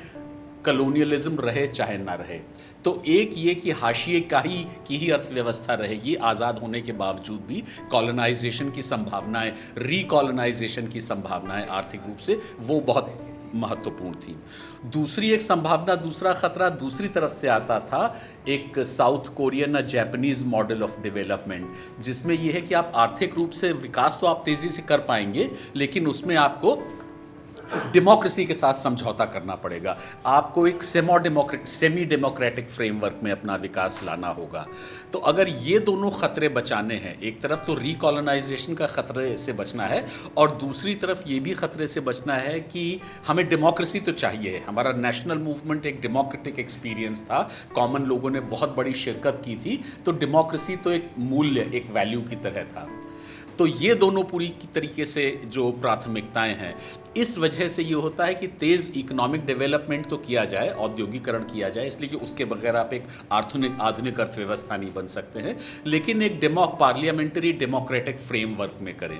कलोनियलिज्म रहे चाहे ना रहे. तो एक ये कि हाशिए की ही अर्थव्यवस्था रहेगी आज़ाद होने के बावजूद भी. कॉलोनाइजेशन की संभावनाएं, रिकॉलोनाइजेशन की संभावनाएं आर्थिक रूप से वो बहुत महत्वपूर्ण थी। दूसरी एक संभावना, दूसरा खतरा दूसरी तरफ से आता था, एक साउथ कोरियन या जापानीज मॉडल ऑफ डेवलपमेंट, जिसमें यह है कि आप आर्थिक रूप से विकास तो आप तेजी से कर पाएंगे, लेकिन उसमें आपको डेमोक्रेसी के साथ समझौता करना पड़ेगा, आपको एक सेमी डेमोक्रेटिक फ्रेमवर्क में अपना विकास लाना होगा। तो अगर ये दोनों खतरे बचाने हैं, एक तरफ तो रिकॉलोनाइजेशन का खतरे से बचना है और दूसरी तरफ ये भी खतरे से बचना है कि हमें डेमोक्रेसी तो चाहिए। हमारा नेशनल मूवमेंट एक डेमोक्रेटिक एक्सपीरियंस था, कॉमन लोगों ने बहुत बड़ी शिरकत की थी, तो डेमोक्रेसी तो एक मूल्य, एक वैल्यू की तरह था। तो ये दोनों पूरी की तरीके से जो प्राथमिकताएं हैं, इस वजह से ये होता है कि तेज़ इकोनॉमिक डेवलपमेंट तो किया जाए, औद्योगिकरण किया जाए, इसलिए कि उसके बगैर आप एक आधुनिक अर्थव्यवस्था नहीं बन सकते हैं, लेकिन एक पार्लियामेंट्री डेमोक्रेटिक फ्रेमवर्क में करें,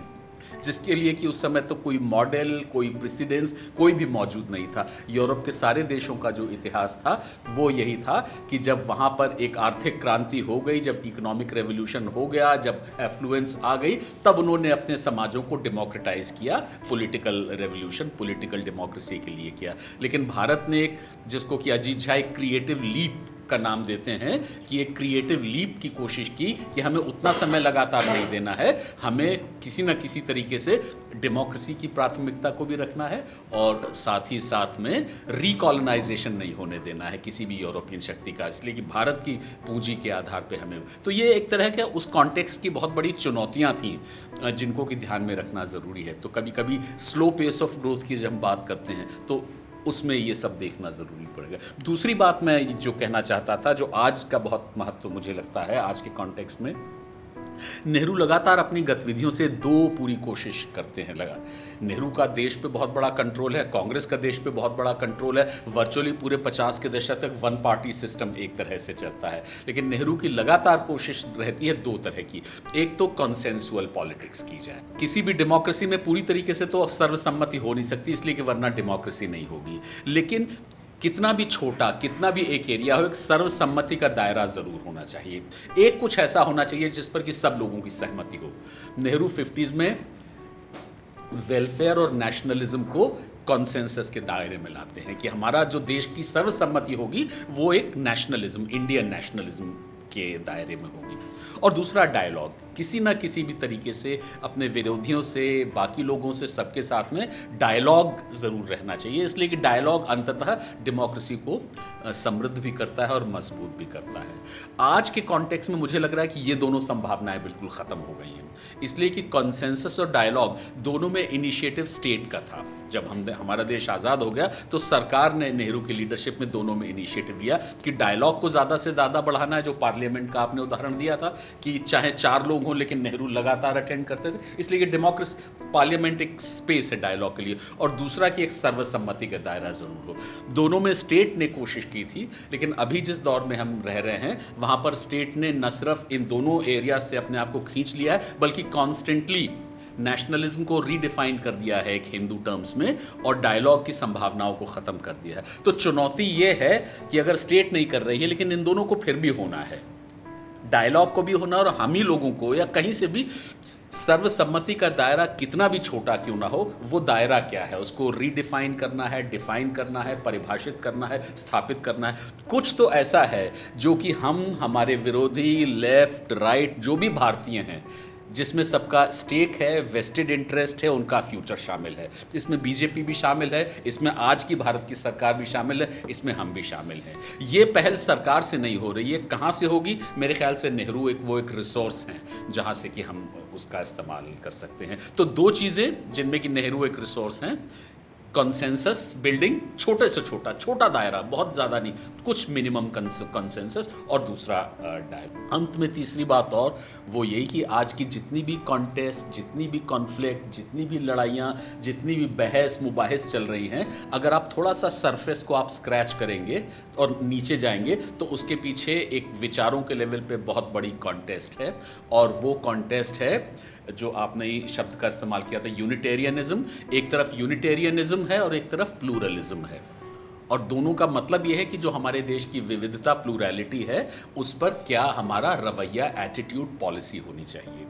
जिसके लिए कि उस समय तो कोई मॉडल, कोई प्रेसिडेंस, कोई भी मौजूद नहीं था। यूरोप के सारे देशों का जो इतिहास था वो यही था कि जब वहाँ पर एक आर्थिक क्रांति हो गई, जब इकोनॉमिक रेवोल्यूशन हो गया, जब एफ्लुएंस आ गई, तब उन्होंने अपने समाजों को डेमोक्रेटाइज किया, पॉलिटिकल रेवोल्यूशन, पॉलिटिकल डेमोक्रेसी के लिए किया। लेकिन भारत ने एक, जिसको कि अजीत झा एक क्रिएटिव लीप का नाम देते हैं, कि एक क्रिएटिव लीप की कोशिश की कि हमें उतना समय लगातार नहीं देना है, हमें किसी न किसी तरीके से डेमोक्रेसी की प्राथमिकता को भी रखना है और साथ ही साथ में रिकॉलोनाइजेशन नहीं होने देना है किसी भी यूरोपियन शक्ति का, इसलिए कि भारत की पूंजी के आधार पे हमें। तो ये एक तरह के उस कॉन्टेक्स्ट की बहुत बड़ी चुनौतियां थी जिनको कि ध्यान में रखना ज़रूरी है। तो कभी कभी स्लो पेस ऑफ ग्रोथ की जब हम बात करते हैं तो उसमें ये सब देखना ज़रूरी पड़ेगा। दूसरी बात मैं जो कहना चाहता था, जो आज का बहुत महत्व मुझे लगता है आज के कॉन्टेक्स्ट में, नेहरू लगातार अपनी गतिविधियों से दो पूरी कोशिश करते हैं लगा। नेहरू का देश पे बहुत बड़ा कंट्रोल है, कांग्रेस का देश पे बहुत बड़ा कंट्रोल है, वर्चुअली पूरे 50 के दशक तक वन पार्टी सिस्टम एक तरह से चलता है। लेकिन नेहरू की लगातार कोशिश रहती है दो तरह की, एक तो कंसेंसुअल पॉलिटिक्स की जाए, किसी भी डेमोक्रेसी में पूरी तरीके से तो सर्वसम्मति हो नहीं सकती, इसलिए कि वरना डेमोक्रेसी नहीं होगी, लेकिन कितना भी छोटा, कितना भी एक एरिया हो, एक सर्वसम्मति का दायरा जरूर होना चाहिए, एक कुछ ऐसा होना चाहिए जिस पर कि सब लोगों की सहमति हो। नेहरू 50s में वेलफेयर और नेशनलिज्म को कॉन्सेंसस के दायरे में लाते हैं कि हमारा जो देश की सर्वसम्मति होगी वो एक नेशनलिज्म, इंडियन नेशनलिज्म के दायरे में होगी। और दूसरा डायलॉग, किसी ना किसी भी तरीके से अपने विरोधियों से, बाकी लोगों से, सबके साथ में डायलॉग ज़रूर रहना चाहिए, इसलिए कि डायलॉग अंततः डेमोक्रेसी को समृद्ध भी करता है और मजबूत भी करता है। आज के कॉन्टेक्स्ट में मुझे लग रहा है कि ये दोनों संभावनाएं बिल्कुल ख़त्म हो गई हैं, इसलिए कि कॉन्सेंसस और डायलॉग दोनों में इनिशिएटिव स्टेट का था। जब हमारा देश आज़ाद हो गया तो सरकार ने नेहरू की लीडरशिप में दोनों में इनिशिएटिव लिया कि डायलॉग को ज़्यादा से ज़्यादा बढ़ाना है, जो पार्लियामेंट का आपने उदाहरण दिया था कि चाहे 4 लोग हों लेकिन नेहरू लगातार अटेंड करते थे, इसलिए कि डेमोक्रेसी, पार्लियामेंट एक स्पेस है डायलॉग के लिए, और दूसरा कि एक सर्वसम्मति का दायरा ज़रूर हो। दोनों में स्टेट ने कोशिश की थी, लेकिन अभी जिस दौर में हम रह रहे हैं वहाँ पर स्टेट ने न सिर्फ इन दोनों एरिया से अपने आप को खींच लिया है, बल्कि कॉन्स्टेंटली नेशनलिज्म को रीडिफाइन कर दिया है एक हिंदू टर्म्स में, और डायलॉग की संभावनाओं को ख़त्म कर दिया है। तो चुनौती ये है कि अगर स्टेट नहीं कर रही है, लेकिन इन दोनों को फिर भी होना है, डायलॉग को भी होना, और हम ही लोगों को या कहीं से भी सर्वसम्मति का दायरा कितना भी छोटा क्यों ना हो, वो दायरा क्या है उसको रीडिफाइन करना है, डिफाइन करना है, परिभाषित करना है, स्थापित करना है। कुछ तो ऐसा है जो कि हम, हमारे विरोधी, लेफ्ट राइट जो भी भारतीय हैं, जिसमें सबका स्टेक है, वेस्टेड इंटरेस्ट है, उनका फ्यूचर शामिल है। इसमें बीजेपी भी शामिल है, इसमें आज की भारत की सरकार भी शामिल है, इसमें हम भी शामिल हैं। ये पहल सरकार से नहीं हो रही है, कहाँ से होगी? मेरे ख्याल से नेहरू एक रिसोर्स हैं जहाँ से कि हम उसका इस्तेमाल कर सकते हैं। तो दो चीज़ें जिनमें कि नेहरू एक रिसोर्स हैं, कंसेंसस बिल्डिंग, छोटे से छोटा दायरा, बहुत ज़्यादा नहीं, कुछ मिनिमम कंसेंसस, और दूसरा डायलॉग। अंत में तीसरी बात और वो यही कि आज की जितनी भी कॉन्टेस्ट, जितनी भी कॉन्फ्लिक्ट, जितनी भी लड़ाइयाँ, जितनी भी बहस मुबाहिस चल रही हैं, अगर आप थोड़ा सा सरफेस को आप स्क्रैच करेंगे और नीचे जाएंगे तो उसके पीछे एक विचारों के लेवल पे बहुत बड़ी कॉन्टेस्ट है, और वो कॉन्टेस्ट है जो आपने शब्द का इस्तेमाल किया था, यूनिटेरियनिज्म। एक तरफ यूनिटेरियनिज्म है और एक तरफ प्लूरलिज्म है, और दोनों का मतलब ये है कि जो हमारे देश की विविधता, प्लूरैलिटी है, उस पर क्या हमारा रवैया, एटीट्यूड, पॉलिसी होनी चाहिए।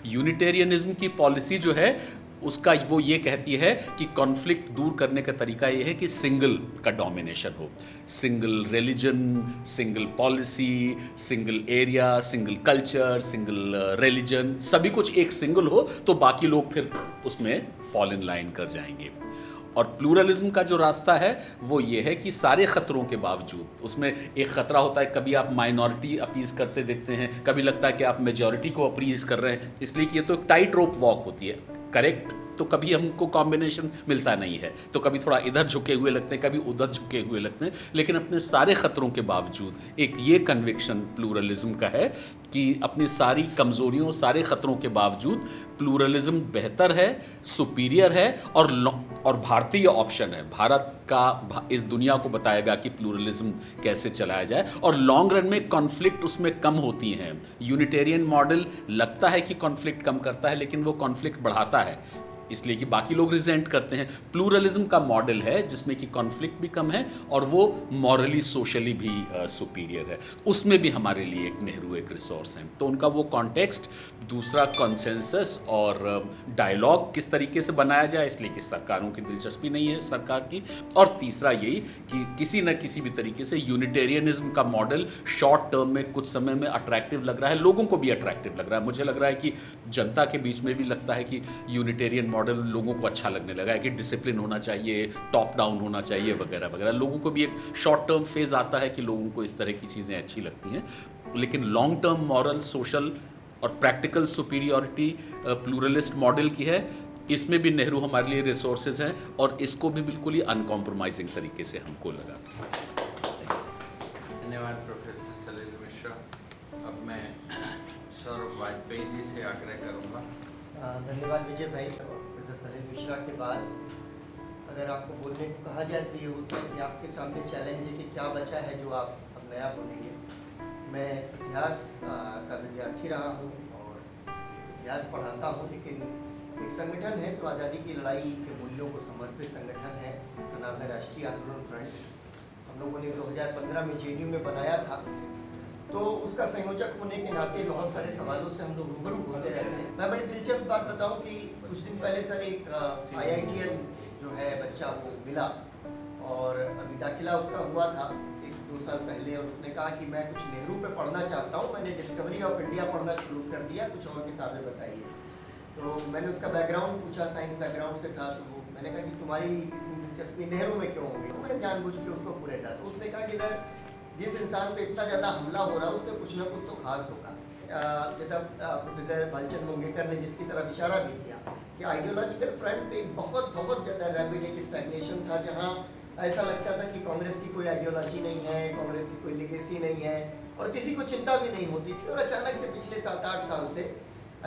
यूनिटेरियनिज्म की पॉलिसी जो है उसका वो ये कहती है कि कॉन्फ्लिक्ट दूर करने का तरीका ये है कि सिंगल का डोमिनेशन हो, single religion, single policy, single area, single culture, single religion, सभी कुछ एक सिंगल हो, तो बाकी लोग फिर उसमें फॉल इन लाइन कर जाएंगे। और प्लूरलिज्म का जो रास्ता है वो ये है कि सारे ख़तरों के बावजूद, उसमें एक ख़तरा होता है कभी आप माइनॉरिटी अपीज़ करते देखते हैं, कभी लगता है कि आप मेजॉरिटी को अपीज़ कर रहे हैं, इसलिए कि ये तो एक टाइट रोप वॉक होती है, करेक्ट? तो कभी हमको कॉम्बिनेशन मिलता नहीं है, तो कभी थोड़ा इधर झुके हुए लगते हैं, कभी उधर झुके हुए लगते हैं, लेकिन अपने सारे ख़तरों के बावजूद एक ये कन्विक्शन प्लूरलिज्म का है कि अपनी सारी कमज़ोरियों, सारे ख़तरों के बावजूद प्लूरलिज्म बेहतर है, सुपीरियर है और भारतीय ऑप्शन है। भारत का इस दुनिया को बताएगा कि प्लूरलिज्म कैसे चलाया जाए, और लॉन्ग रन में कॉन्फ्लिक्ट उसमें कम होती हैं। यूनिटेरियन मॉडल लगता है कि कॉन्फ्लिक्ट कम करता है, लेकिन वो कॉन्फ्लिक्ट बढ़ाता है, इसलिए कि बाकी लोग रिजेंट करते हैं। प्लूरलिज्म का मॉडल है जिसमें कि कॉन्फ्लिक्ट भी कम है और वो मॉरली सोशली भी सुपीरियर है। उसमें भी हमारे लिए एक नेहरू एक रिसोर्स हैं, तो उनका वो कॉन्टेक्स्ट, दूसरा कॉन्सेंसस और डायलॉग किस तरीके से बनाया जाए, इसलिए कि सरकारों की दिलचस्पी नहीं है सरकार की, और तीसरा यही कि किसी न किसी भी तरीके से यूनिटेरियनिज्म का मॉडल शॉर्ट टर्म में कुछ समय में अट्रैक्टिव लग रहा है, लोगों को भी अट्रैक्टिव लग रहा है। मुझे लग रहा है कि जनता के बीच में भी लगता है कि यूनिटेरियन मॉडल लोगों को अच्छा लगने लगा है, कि डिसिप्लिन होना चाहिए, टॉप डाउन होना चाहिए वगैरह वगैरह। लोगों को भी एक शॉर्ट टर्म फेज आता है कि लोगों को इस तरह की चीज़ें अच्छी लगती हैं, लेकिन लॉन्ग टर्म मॉरल, सोशल और प्रैक्टिकल सुपीरियॉरिटी प्लूरलिस्ट मॉडल की है। इसमें भी नेहरू हमारे लिए रिसोर्सेज हैं और इसको भी बिल्कुल ही अनकॉम्प्रोमाइजिंग तरीके से हमको लगा। धन्यवाद प्रोफेसर सलील मिश्रा। अब मैं सौरभ वाजपेयी जी से आग्रह करूंगा। धन्यवाद विजय भाई। प्रोफेसर सलील मिश्रा के बाद अगर आपको बोलने को कहा जाए तो ये होता है कि आपके सामने चैलेंज है कि क्या बचा है जो आप अब नया बोलेंगे। मैं इतिहास का विद्यार्थी रहा हूँ और इतिहास पढ़ाता हूँ, लेकिन एक संगठन है जो आज़ादी की लड़ाई के मूल्यों को समर्पित संगठन है, उसका नाम है राष्ट्रीय आंदोलन फ्रंट। हम लोगों ने 2015 में JNU में बनाया था, तो उसका संयोजक होने के नाते बहुत सारे सवालों से हम लोग रूबरू होते रहते हैं। मैं बड़ी दिलचस्प बात बताऊं कि कुछ दिन पहले सर एक IITian जो है बच्चा वो मिला और अभी दाखिला उसका हुआ था 1-2 साल पहले, और उसने कहा कि मैं कुछ नेहरू पे पढ़ना चाहता हूँ, मैंने डिस्कवरी ऑफ इंडिया पढ़ना शुरू कर दिया, कुछ और किताबें बताइए। तो मैंने उसका बैकग्राउंड पूछा, साइंस बैकग्राउंड से था, तो वो मैंने कहा कि तुम्हारी इतनी दिलचस्पी नेहरू में क्यों होगी, तो मैं जानबूझ के उसको पूरेगा। तो उसने कहा कि इधर जिस इंसान पे इतना ज़्यादा हमला हो रहा है उसमें कुछ ना कुछ तो खास होगा। जैसा प्रोफेसर भालचंद्र मंगेकर ने जिसकी तरफ इशारा भी किया कि आइडियोलॉजिकल फ्रंट पे बहुत ज़्यादा रैपिड एक स्टैग्नेशन था, जहाँ ऐसा लगता था कि कांग्रेस की कोई आइडियोलॉजी नहीं है, कांग्रेस की कोई लिगेसी नहीं है और किसी को चिंता भी नहीं होती थी। और अचानक से पिछले 7-8 साल से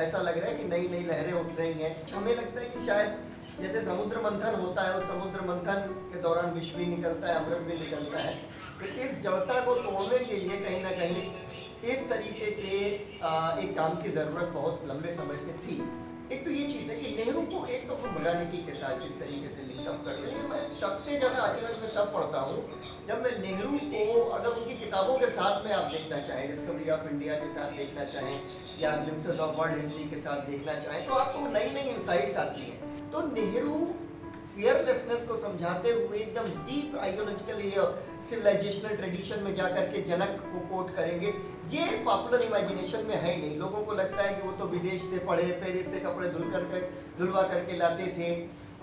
ऐसा लग रहा है कि नई नई लहरें उठ रही हैं। हमें लगता है कि शायद जैसे समुद्र मंथन होता है, उस समुद्र मंथन के दौरान विष भी निकलता है, अमृत भी निकलता है, तो इस जड़ता को तोड़ने के लिए कहीं ना कहीं इस तरीके के एक काम की ज़रूरत बहुत लंबे समय से थी। एक तो ये चीज़ है कि नेहरू को एक तो मॉडर्निटी के साथ जिस तरीके से लिंकअप करते हैं, लेकिन मैं सबसे ज़्यादा आश्चर्य में तब पढ़ता हूँ जब मैं नेहरू को अगर उनकी किताबों के साथ में आप देखना चाहें, डिस्कवरी ऑफ इंडिया के साथ देखना चाहें या ग्लिम्पसेस ऑफ वर्ल्ड हिस्ट्री के साथ देखना चाहें, तो आपको नई नई इंसाइट्स आती हैं। तो नेहरू फियरलेसनेस को समझाते हुए एकदम डीप आइडियोलॉजिकल सिविलाइजेशनल ट्रेडिशन में जाकर के जनक को कोट करेंगे, ये पॉपुलर इमेजिनेशन में है ही नहीं। लोगों को लगता है कि वो तो विदेश से पढ़े, पेरिस से कपड़े धुलवा करके लाते थे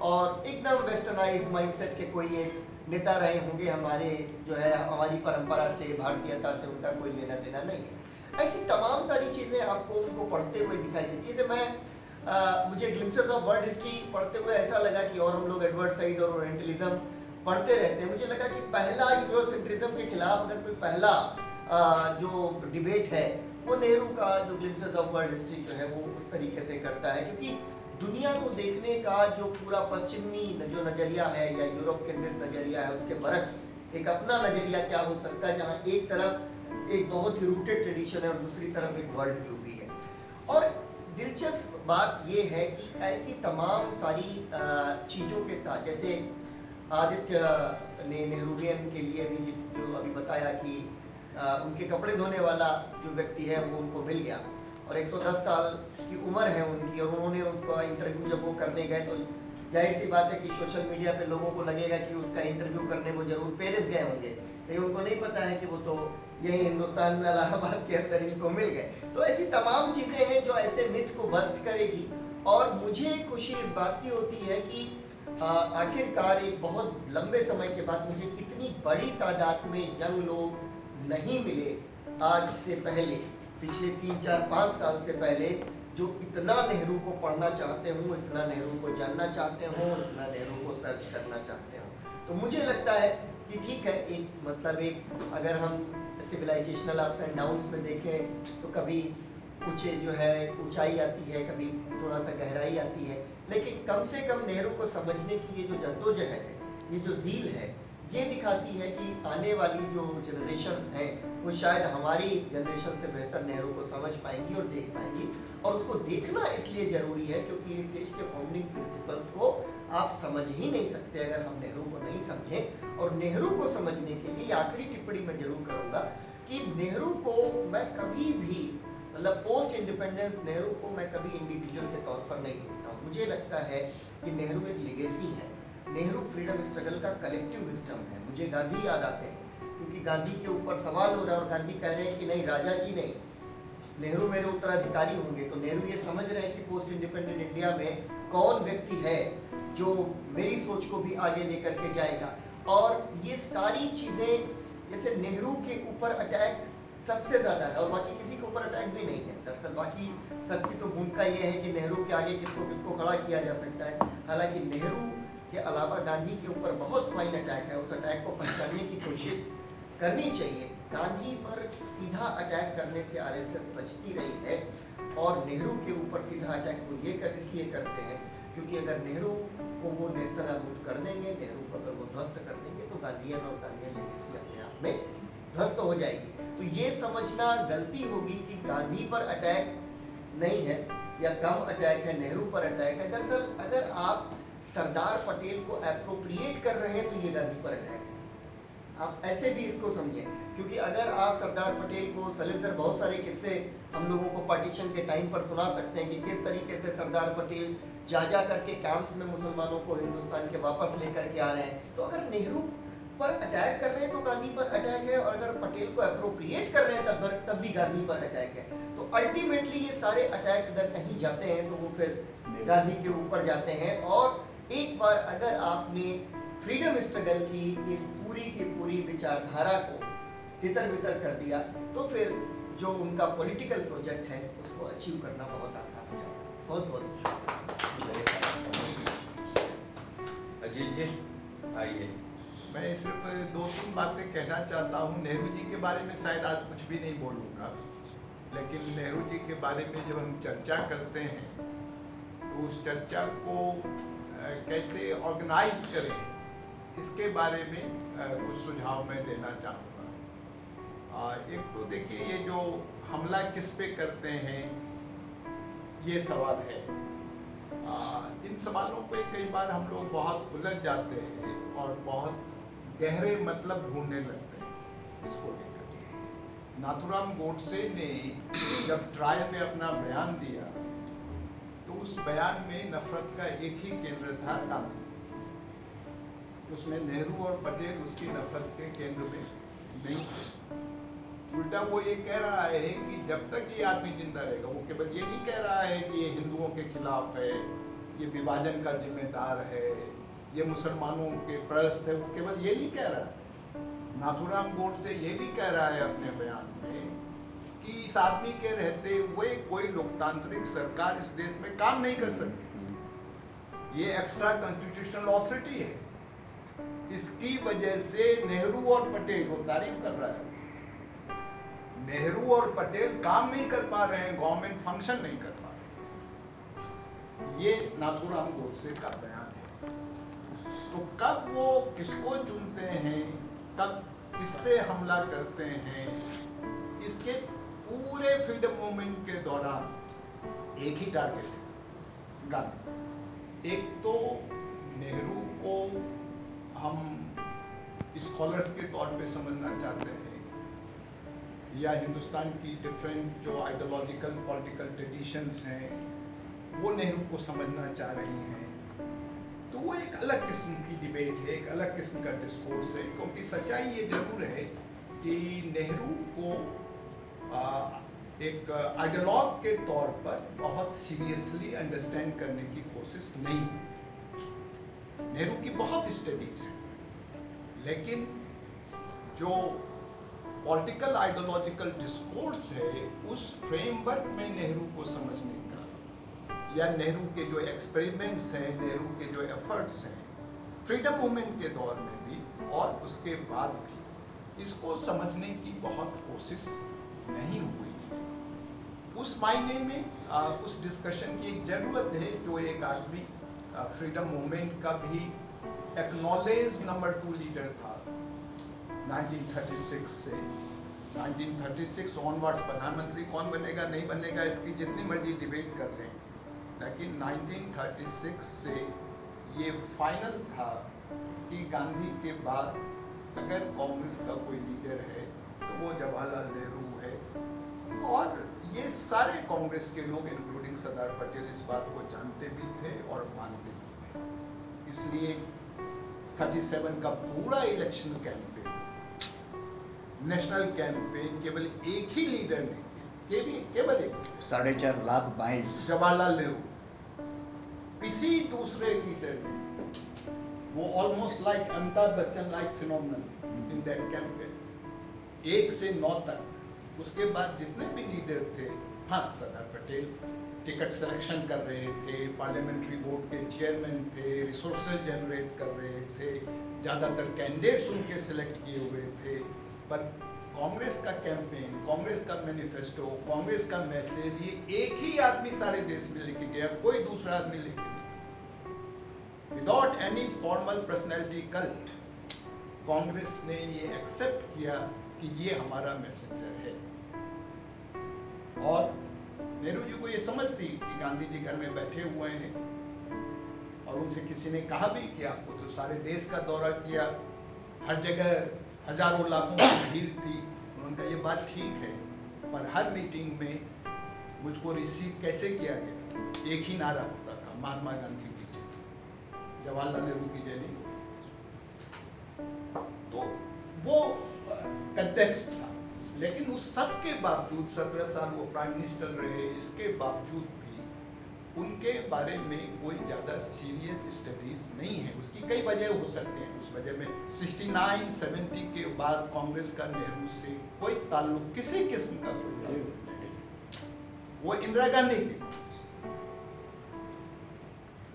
और एकदम वेस्टर्नाइज माइंडसेट के कोई एक नेता रहे होंगे। हमारे जो है हमारी परंपरा से, भारतीयता से उनका कोई लेना देना नहीं है। ऐसी तमाम सारी चीज़ें आपको उनको पढ़ते हुए दिखाई देती है। जैसे मैं मुझे ग्लिम्पसेस ऑफ वर्ल्ड हिस्ट्री पढ़ते हुए ऐसा लगा कि, और हम लोग एडवर्ड सईद और ओरिएंटलिज्म पढ़ते रहते हैं, मुझे लगा कि पहला यूरोसेंट्रिज्म के खिलाफ अगर कोई पहला जो डिबेट है वो नेहरू का जो ग्लिम्पसेस ऑफ वर्ल्ड हिस्ट्री जो है वो उस तरीके से करता है, क्योंकि दुनिया को देखने का जो पूरा पश्चिमी जो नज़रिया है या यूरोप केंद्रित नज़रिया है उसके बरक्स एक अपना नज़रिया क्या हो सकता है, जहाँ एक तरफ एक बहुत ही रूटेड ट्रेडिशन है और दूसरी तरफ एक वर्ल्ड व्यू भी है। और दिलचस्प बात ये है कि ऐसी तमाम सारी चीज़ों के साथ, जैसे आदित्य ने नेहरूवियन के लिए अभी जो अभी बताया कि उनके कपड़े धोने वाला जो व्यक्ति है वो उनको मिल गया, और 110 साल की उम्र है उनकी, और उन्होंने उसका इंटरव्यू जब वो करने गए तो जाहिर सी बात है कि सोशल मीडिया पे लोगों को लगेगा कि उसका इंटरव्यू करने वो जरूर पेरिस गए होंगे, लेकिन उनको नहीं पता है कि वो तो यही हिंदुस्तान में इलाहाबाद के अंदर इनको मिल गए। तो ऐसी तमाम चीज़ें हैं जो ऐसे मिथ को बस्ट करेगी। और मुझे खुशी इस बात की होती है कि आखिरकार एक बहुत लंबे समय के बाद मुझे इतनी बड़ी तादाद में यंग लोग नहीं मिले आज से पहले, पिछले 3, 4, 5 साल से पहले, जो इतना नेहरू को पढ़ना चाहते हों, इतना नेहरू को जानना चाहते हों, इतना नेहरू को सर्च करना चाहते हों। तो मुझे लगता है कि ठीक है, एक मतलब एक अगर हम सिविलाइजेशनल अप्स एंड डाउन्स में देखें तो कभी ऊंचे जो है ऊंचाई आती है, कभी थोड़ा सा गहराई आती है, लेकिन कम से कम नेहरू को समझने की ये जो जद्दोजहद है, ये जो ज़ील है, ये दिखाती है कि आने वाली जो जनरेशन्स हैं वो शायद हमारी जनरेशन से बेहतर नेहरू को समझ पाएंगी और देख पाएंगी। और उसको देखना इसलिए ज़रूरी है क्योंकि इस देश के फाउंडिंग प्रिंसिपल्स को आप समझ ही नहीं सकते अगर हम नेहरू को नहीं समझें। और नेहरू को समझने के लिए आखिरी टिप्पणी मैं जरूर करूँगा कि नेहरू को मैं कभी भी, मतलब पोस्ट इंडिपेंडेंस नेहरू को मैं कभी इंडिविजुअल के तौर पर नहीं देखता हूँ। मुझे लगता है कि नेहरू एक लेगेसी है, नेहरू फ्रीडम स्ट्रगल का कलेक्टिव विजडम है। मुझे गांधी याद आते हैं क्योंकि गांधी के ऊपर सवाल हो रहा है और गांधी कह रहे हैं कि नहीं राजा जी नहीं, नेहरू मेरे उत्तराधिकारी होंगे। तो नेहरू ये समझ रहे हैं कि पोस्ट इंडिपेंडेंट इंडिया में कौन व्यक्ति है जो मेरी सोच को भी आगे लेकर के जाएगा। और ये सारी चीज़ें, जैसे नेहरू के ऊपर अटैक सबसे ज़्यादा है और बाकी किसी के ऊपर अटैक भी नहीं है। दरअसल बाकी सबकी तो भूमिका ये है कि नेहरू के आगे किसको किसको खड़ा किया जा सकता है। हालांकि नेहरू के अलावा गांधी के ऊपर बहुत फाइन अटैक है, उस अटैक को पहचानने की कोशिश करनी चाहिए। गांधी पर सीधा अटैक करने से आरएसएस बचती रही है और नेहरू के ऊपर सीधा अटैक वो इसलिए करते हैं क्योंकि अगर नेहरू को वो नेस्तनाबूद कर देंगे, नेहरू को अगर वो ध्वस्त कर देंगे तो गांधीयन और गांधीयन लेगेसी अपने आप में ध्वस्त हो जाएगी। तो ये समझना गलती होगी कि गांधी पर अटैक नहीं है या कम अटैक है, नेहरू पर अटैक है। दरअसल अगर आप सरदार पटेल को एप्रोप्रिएट कर रहे हैं तो ये गांधी पर अटैक है। आप ऐसे भी इसको समझें, क्योंकि अगर आप सरदार पटेल को, सलील सर बहुत सारे किस्से हम लोगों को पार्टीशन के टाइम पर सुना सकते हैं कि किस तरीके से सरदार पटेल जा करके कैंप्स में मुसलमानों को हिंदुस्तान के वापस लेकर के आ रहे हैं। तो अगर नेहरू पर अटैक कर रहे हैं तो गांधी पर अटैक है, और अगर पटेल को अप्रोप्रिएट कर रहे हैं तब भी गांधी पर अटैक है। तो अल्टीमेटली ये सारे अटैक अगर कहीं जाते हैं तो वो फिर गांधी के ऊपर जाते हैं। और एक बार अगर आपने फ्रीडम स्ट्रगल की इस पूरी की पूरी विचारधारा को तितर बितर कर दिया तो फिर जो उनका पॉलिटिकल प्रोजेक्ट है उसको अचीव करना बहुत आसान हो जाता है। बहुत बहुत अजीत जी आइए। मैं सिर्फ 2-3 बातें कहना चाहता हूँ। नेहरू जी के बारे में शायद आज कुछ भी नहीं बोलूँगा, लेकिन नेहरू जी के बारे में जब हम चर्चा करते हैं तो उस चर्चा को कैसे ऑर्गेनाइज करें इसके बारे में कुछ सुझाव मैं देना चाहूँगा। एक तो देखिए, ये जो हमला किस पे करते हैं ये सवाल है। इन सवालों पे कई बार हम लोग बहुत उलझ जाते हैं और बहुत गहरे मतलब ढूंढने लगते हैं इसको लेकर। नाथूराम गोडसे ने जब ट्रायल में अपना बयान दिया तो उस बयान में नफरत का एक ही केंद्र था, गांधी। उसमें नेहरू और पटेल उसकी नफरत के केंद्र में नहीं थे। उल्टा वो ये कह रहा है कि जब तक ये आदमी जिंदा रहेगा, वो केवल ये नहीं कह रहा है कि ये हिंदुओं के खिलाफ है, ये विभाजन का जिम्मेदार है, ये मुसलमानों के परस्त है, वो केवल ये नहीं कह रहा। नाथूराम गोडसे ये भी कह रहा है अपने बयान में कि इस आदमी के रहते हुए कोई लोकतांत्रिक सरकार इस देश में काम नहीं कर सकती। ये एक्स्ट्रा कॉन्स्टिट्यूशनल ऑथोरिटी है। इसकी वजह से नेहरू और पटेल, वो तारीफ कर रहा है, नेहरू और पटेल काम नहीं कर पा रहे हैं, गवर्नमेंट फंक्शन नहीं कर पा रहे। ये नाथूराम गोडसे का बयान है। तो कब वो किसको चुनते हैं, कब किस पे हमला करते हैं, इसके पूरे फ्रीडम मूवमेंट के दौरान एक ही टारगेट है, गांधी। एक तो नेहरू को हम स्कॉलर्स के तौर पे समझना चाहते हैं, या हिंदुस्तान की डिफरेंट जो आइडियोलॉजिकल पॉलिटिकल ट्रेडिशंस हैं वो नेहरू को समझना चाह रही हैं, तो वो एक अलग किस्म की डिबेट है, एक अलग किस्म का डिस्कोर्स है। क्योंकि सच्चाई ये जरूर है कि नेहरू को एक आइडियोलॉग के तौर पर बहुत सीरियसली अंडरस्टैंड करने की कोशिश नहीं हुई। नेहरू की बहुत स्टडीज हैं, लेकिन जो पॉलिटिकल आइडियोलॉजिकल डिस्कोर्स है उस फ्रेमवर्क में नेहरू को समझने का, या नेहरू के जो एक्सपेरिमेंट्स हैं, नेहरू के जो एफर्ट्स हैं फ्रीडम मूवमेंट के दौर में भी और उसके बाद भी, इसको समझने की बहुत कोशिश नहीं हुई। उस मायने में उस डिस्कशन की एक ज़रूरत है जो एक आदमी फ्रीडम मूवमेंट का भी एक्नॉलेज नंबर 2 लीडर था 1936 से। 1936 ऑनवर्ड्स प्रधानमंत्री कौन बनेगा नहीं बनेगा इसकी जितनी मर्जी डिबेट कर रहे हैं, लेकिन 1936 से ये फाइनल था कि गांधी के बाद अगर कांग्रेस का कोई लीडर है तो वो जवाहरलाल नेहरू है। और ये सारे कांग्रेस के लोग इंक्लूडिंग सरदार पटेल इस बात को जानते भी थे और मानते भी थे। इसलिए 37 का पूरा इलेक्शन कैंपेन, नेशनल कैंपेन केवल एक ही लीडर ने केवल एक 4.5 लाख बाइस जवाहरलाल नेहरू, किसी दूसरे लीडर ने, वो almost like Amitabh Bachchan like phenomenal in that campaign 1 से 9 तक। उसके बाद जितने भी लीडर थे, हाँ सरदार पटेल टिकट सिलेक्शन कर रहे थे, पार्लियामेंट्री बोर्ड के चेयरमैन थे, रिसोर्सेज जनरेट कर रहे थे, ज़्यादातर कैंडिडेट्स उनके सिलेक्ट किए हुए थे, पर कांग्रेस का कैंपेन, कांग्रेस का मैनिफेस्टो, कांग्रेस का मैसेज ये एक ही आदमी सारे देश में लेके गया, कोई दूसरा आदमी लेके नहीं। Without any formal personality cult Congress ने ये एक्सेप्ट किया कि ये हमारा मैसेंजर है। और नेहरू जी को ये समझ थी कि गांधी जी घर में बैठे हुए हैं, और उनसे किसी ने कहा भी कि आपको तो सारे देश का दौरा किया, हर जगह हजारों लाखों की भीड़ थी। उन्होंने कहा ये बात ठीक है, पर हर मीटिंग में मुझको रिसीव कैसे किया गया, एक ही नारा होता था, महात्मा गांधी की जय, जवाहरलाल नेहरू की जय नहीं। तो वो कंटेक्स्ट था। लेकिन उस सब के बावजूद 17 साल वो प्राइम मिनिस्टर रहे, इसके बावजूद भी उनके बारे में कोई ज़्यादा सीरियस स्टडीज नहीं है। उसकी कई वजह हो सकते हैं। उस वजह में 69-70 के बाद कांग्रेस का नेहरू से कोई ताल्लुक किसी किस्म का कोई ताल्लुक नहीं, वो इंदिरा गांधी की कांग्रेस,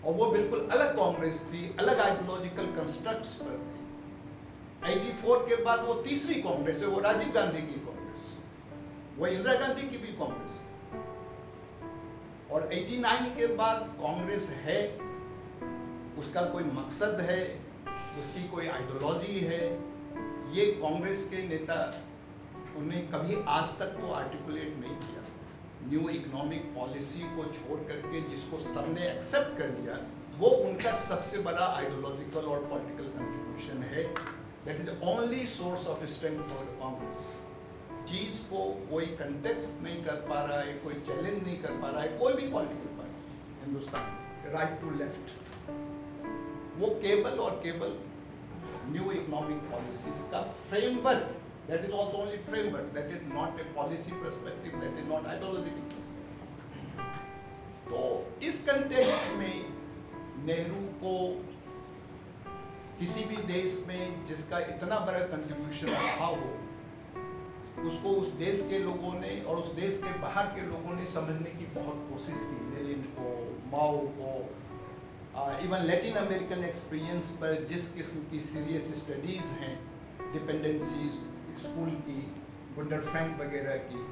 और वो बिल्कुल अलग कांग्रेस थी, अलग आइडियोलॉजिकल कंस्ट्रक्ट्स पर थी। 84 के बाद वो तीसरी कांग्रेस है, वो राजीव गांधी की कांग्रेस, वो इंदिरा गांधी की भी कांग्रेस है। और 89 के बाद कांग्रेस है, उसका कोई मकसद है, उसकी कोई आइडियोलॉजी है, ये कांग्रेस के नेता उन्हें कभी आज तक तो आर्टिकुलेट नहीं किया। न्यू इकोनॉमिक पॉलिसी को छोड़ करके जिसको सबने एक्सेप्ट कर लिया, वो उनका सबसे बड़ा आइडियोलॉजिकल और पॉलिटिकल कंट्रीब्यूशन है। That is only source of strength for the Congress. चीज़ को कोई कंटेक्स्ट नहीं कर पा रहा है, कोई चैलेंज नहीं कर पा रहा है, कोई भी political party Hindustan right to left, वो केवल और केवल न्यू इकोनॉमिक पॉलिसीज का framework, that is also only framework, that is not a policy perspective, that is not ideological perspective. तो इस कंटेक्स्ट में नेहरू को किसी भी देश में जिसका इतना बड़ा कंट्रीब्यूशन रहा हो, उसको उस देश के लोगों ने और उस देश के बाहर के लोगों ने समझने की बहुत कोशिश की। लेनिन को, माओ को, इवन लैटिन अमेरिकन एक्सपीरियंस पर जिस किस्म की सीरियस स्टडीज़ हैं, डिपेंडेंसी स्कूल की, गुंडर फ्रैंक वगैरह की,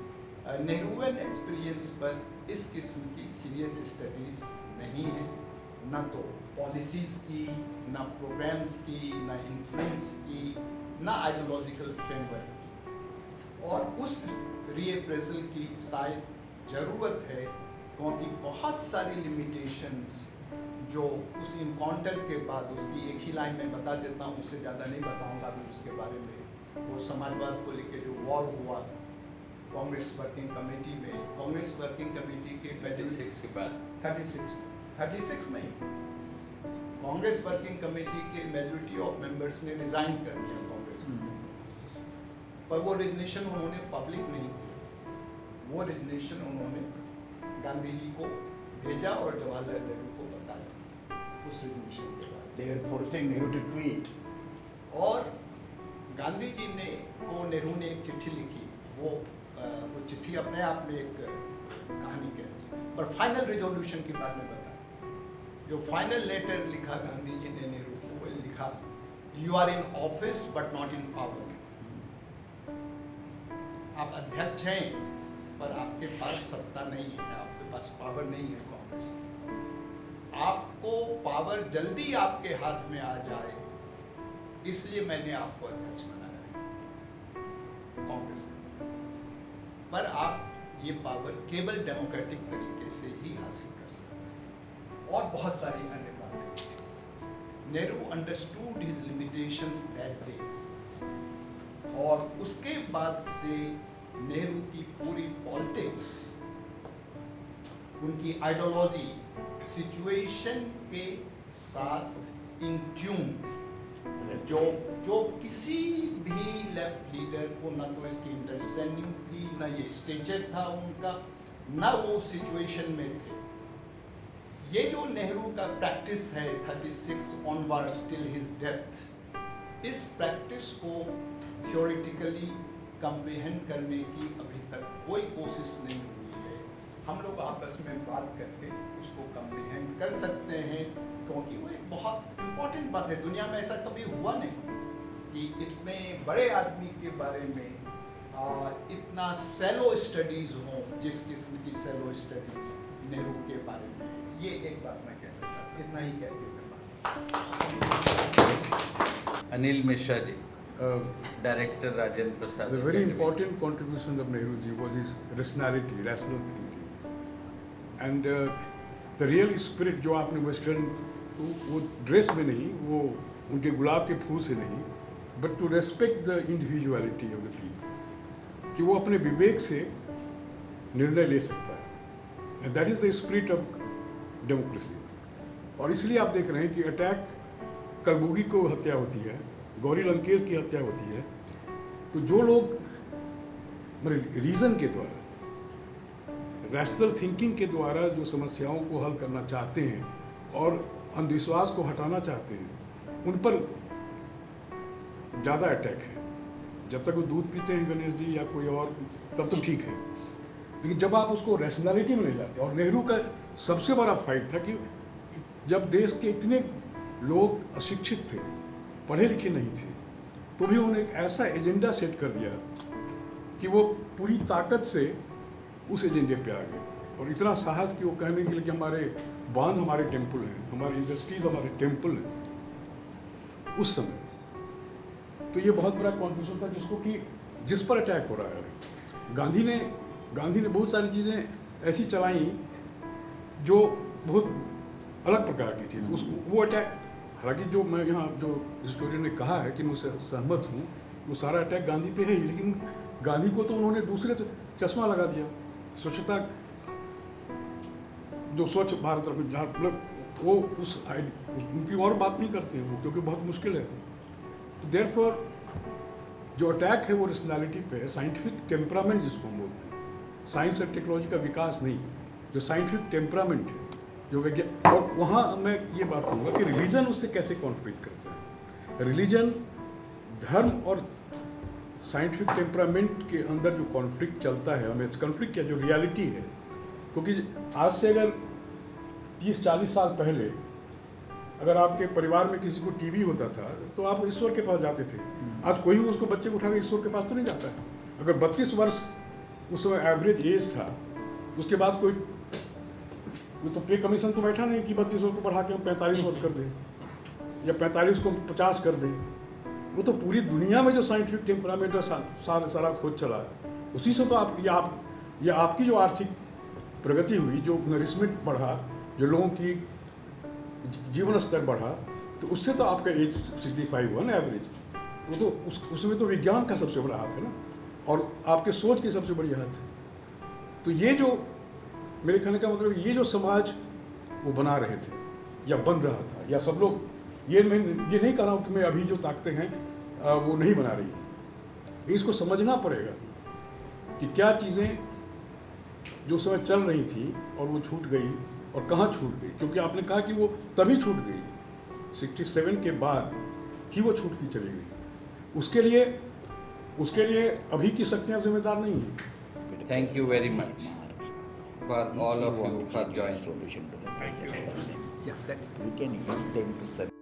नेहरूवियन एक्सपीरियंस पर इस किस्म की सीरियस स्टडीज़ नहीं है। ना तो पॉलिसीज़ की, ना प्रोग्राम्स की, ना इन्फ्लुएंस की, ना आइडियोलॉजिकल फ्रेमवर्क की। और उस रीअप्रेजल की शायद ज़रूरत है, क्योंकि बहुत सारी लिमिटेशंस जो उस इनकाउंटर के बाद, उसकी एक ही लाइन में बता देता हूँ, उससे ज़्यादा नहीं बताऊँगा अभी उसके बारे में। वो समाजवाद को लेकर जो वॉर हुआ, कांग्रेस वर्किंग कमेटी में, कांग्रेस वर्किंग कमेटी के 36 के बाद 36 में कांग्रेस वर्किंग कमेटी के मेजॉरिटी ऑफ मेंबर्स ने रिजाइन कर दिया कांग्रेस में। पर वो रिजनेशन उन्होंने पब्लिक नहीं किया, वो रिजनेशन उन्होंने गांधी जी को भेजा और जवाहरलाल नेहरू को बताया उस रिजनेशन के बाद। They were forcing Nehru to quit. और गांधी जी ने नेहरू ने एक चिट्ठी लिखी, वो चिट्ठी अपने आप में एक कहानी कहती है, पर फाइनल रिजोल्यूशन के बारे में बताया। जो फाइनल लेटर लिखा गांधी जी ने नेहरू को, वो लिखा, you are in office but not in power. आप अध्यक्ष हैं पर आपके पास सत्ता नहीं है, आपके पास पावर नहीं है कांग्रेस। आपको पावर जल्दी आपके हाथ में आ जाए, इसलिए मैंने आपको अध्यक्ष बनाया है कांग्रेस का। पर आप ये पावर केवल डेमोक्रेटिक तरीके से ही हासिल कर सकते हैं। और बहुत सारी अन्य बातें। Nehru understood his limitations that day, और उसके बाद से नेहरू की पूरी पॉलिटिक्स, उनकी आइडियोलॉजी सिचुएशन के साथ इन ट्यून, जो किसी भी लेफ्ट लीडर को न तो इसकी अंडरस्टैंडिंग थी, न ये स्टेचर था उनका, न वो सिचुएशन में थे। ये जो नेहरू का प्रैक्टिस है 36 ऑनवर्ड्स टिल हिज डेथ, इस प्रैक्टिस को थ्योरेटिकली कंप्रीहेंड करने की अभी तक कोई कोशिश नहीं हुई है। हम लोग आपस में बात करके उसको कंप्रीहेंड कर सकते हैं, क्योंकि वो एक बहुत इम्पोर्टेंट बात है। दुनिया में ऐसा कभी हुआ नहीं कि इतने बड़े आदमी के बारे में इतना सेलो स्टडीज हो, जिस किस्म की सेलो स्टडीज नेहरू के बारे में। ये एक बात मैं कहना चाहता, इतना ही कह के मैं Anil Mishra ji, director Rajendra Prasad. The very important contribution of Nehru ji was his rationality, rational thinking, and the real spirit जो आपने वेस्टर्न, वो ड्रेस में नहीं, वो उनके गुलाब के फूल से नहीं, but to respect the individuality of the people, कि वो अपने विवेक से निर्णय ले सकता है, and that is the spirit of democracy. और इसलिए आप देख रहे हैं कि अटैक कलबुर्गी को हत्या होती है, गौरी लंकेश की हत्या होती है, तो जो लोग रीज़न के द्वारा, रैशनल थिंकिंग के द्वारा जो समस्याओं को हल करना चाहते हैं और अंधविश्वास को हटाना चाहते हैं, उन पर ज़्यादा अटैक है। जब तक वो दूध पीते हैं गणेश जी या कोई और, तब तो ठीक है, लेकिन जब आप उसको रैशनैलिटी में ले जाते हैं, और नेहरू का सबसे बड़ा फाइट था कि जब देश के इतने लोग अशिक्षित थे, पढ़े लिखे नहीं थे, तो भी उन्होंने एक ऐसा एजेंडा सेट कर दिया कि वो पूरी ताकत से उस एजेंडे पे आ गए, और इतना साहस कि वो कहने के लिए कि हमारे बांध हमारे टेम्पल हैं, हमारी इंडस्ट्रीज हमारे टेम्पल हैं उस समय। तो ये बहुत बड़ा कॉन्ट्रीब्यूशन था जिसको कि जिस पर अटैक हो रहा है। गांधी ने बहुत सारी चीज़ें ऐसी चलाई जो बहुत अलग प्रकार की थी, तो वो अटैक, हालांकि जो मैं यहाँ जो हिस्टोरियन ने कहा है कि मैं उससे सहमत हूँ, वो सारा अटैक गांधी पे है ही, लेकिन गांधी को तो उन्होंने दूसरे चश्मा लगा दिया, स्वच्छता, जो स्वच्छ भारत रख, जहाँ मतलब वो उनकी और बात नहीं करते हैं वो, क्योंकि बहुत मुश्किल है। तो देयरफॉर जो अटैक है वो रैशनैलिटी पे है, साइंटिफिक टेम्परामेंट जिसको हम बोलते हैं, साइंस और टेक्नोलॉजी का विकास नहीं, जो साइंटिफिक टेम्परामेंट है, जो विज्ञान। और वहाँ मैं ये बात कहूँगा कि रिलीजन उससे कैसे कॉन्फ्लिक्ट करता है। रिलीजन, धर्म और साइंटिफिक टेम्परामेंट के अंदर जो कॉन्फ्लिक्ट चलता है, हमें कॉन्फ्लिक्ट क्या, जो रियलिटी है, क्योंकि आज से अगर 30-40 साल पहले अगर आपके परिवार में किसी को टीबी होता था तो आप ईश्वर के पास जाते थे। आज कोई भी उसको बच्चे को उठा के ईश्वर के पास तो नहीं जाता है। अगर 32 वर्ष उस समय एवरेज एज था, तो उसके बाद कोई तो पे कमीशन तो बैठा नहीं कि 32 वर्ष को बढ़ा के हम 45 वर्ष कर दें या 45 को 50 कर दें। वो तो पूरी दुनिया में जो साइंटिफिक टेम्परामेंट और सारा खोज चला, उसी से तो आपकी जो आर्थिक प्रगति हुई, जो नरिशमेंट बढ़ा, जो लोगों की जीवन स्तर बढ़ा, तो उससे तो आपका एज 65 हुआ ना एवरेज। वो तो उसमें तो विज्ञान का सबसे बड़ा हाथ है ना। और आपके सोच की सबसे बड़ी हद है। तो ये जो मेरे कहने का मतलब ये जो समाज वो बना रहे थे या बन रहा था, या सब लोग, ये नहीं कह रहा हूँ कि मैं अभी जो ताकतें हैं वो नहीं बना रही हैं। इसको समझना पड़ेगा कि क्या चीज़ें जो समय चल रही थी और वो छूट गई और कहाँ छूट गई, क्योंकि आपने कहा कि वो तभी छूट गई 67 के बाद ही वो छूटती चली गई। उसके लिए अभी की शक्तियाँ जिम्मेदार नहीं हैं। Thank you very much for all of you for joining. Solution to the Thank you. problem. Yeah, that We can use them to serve.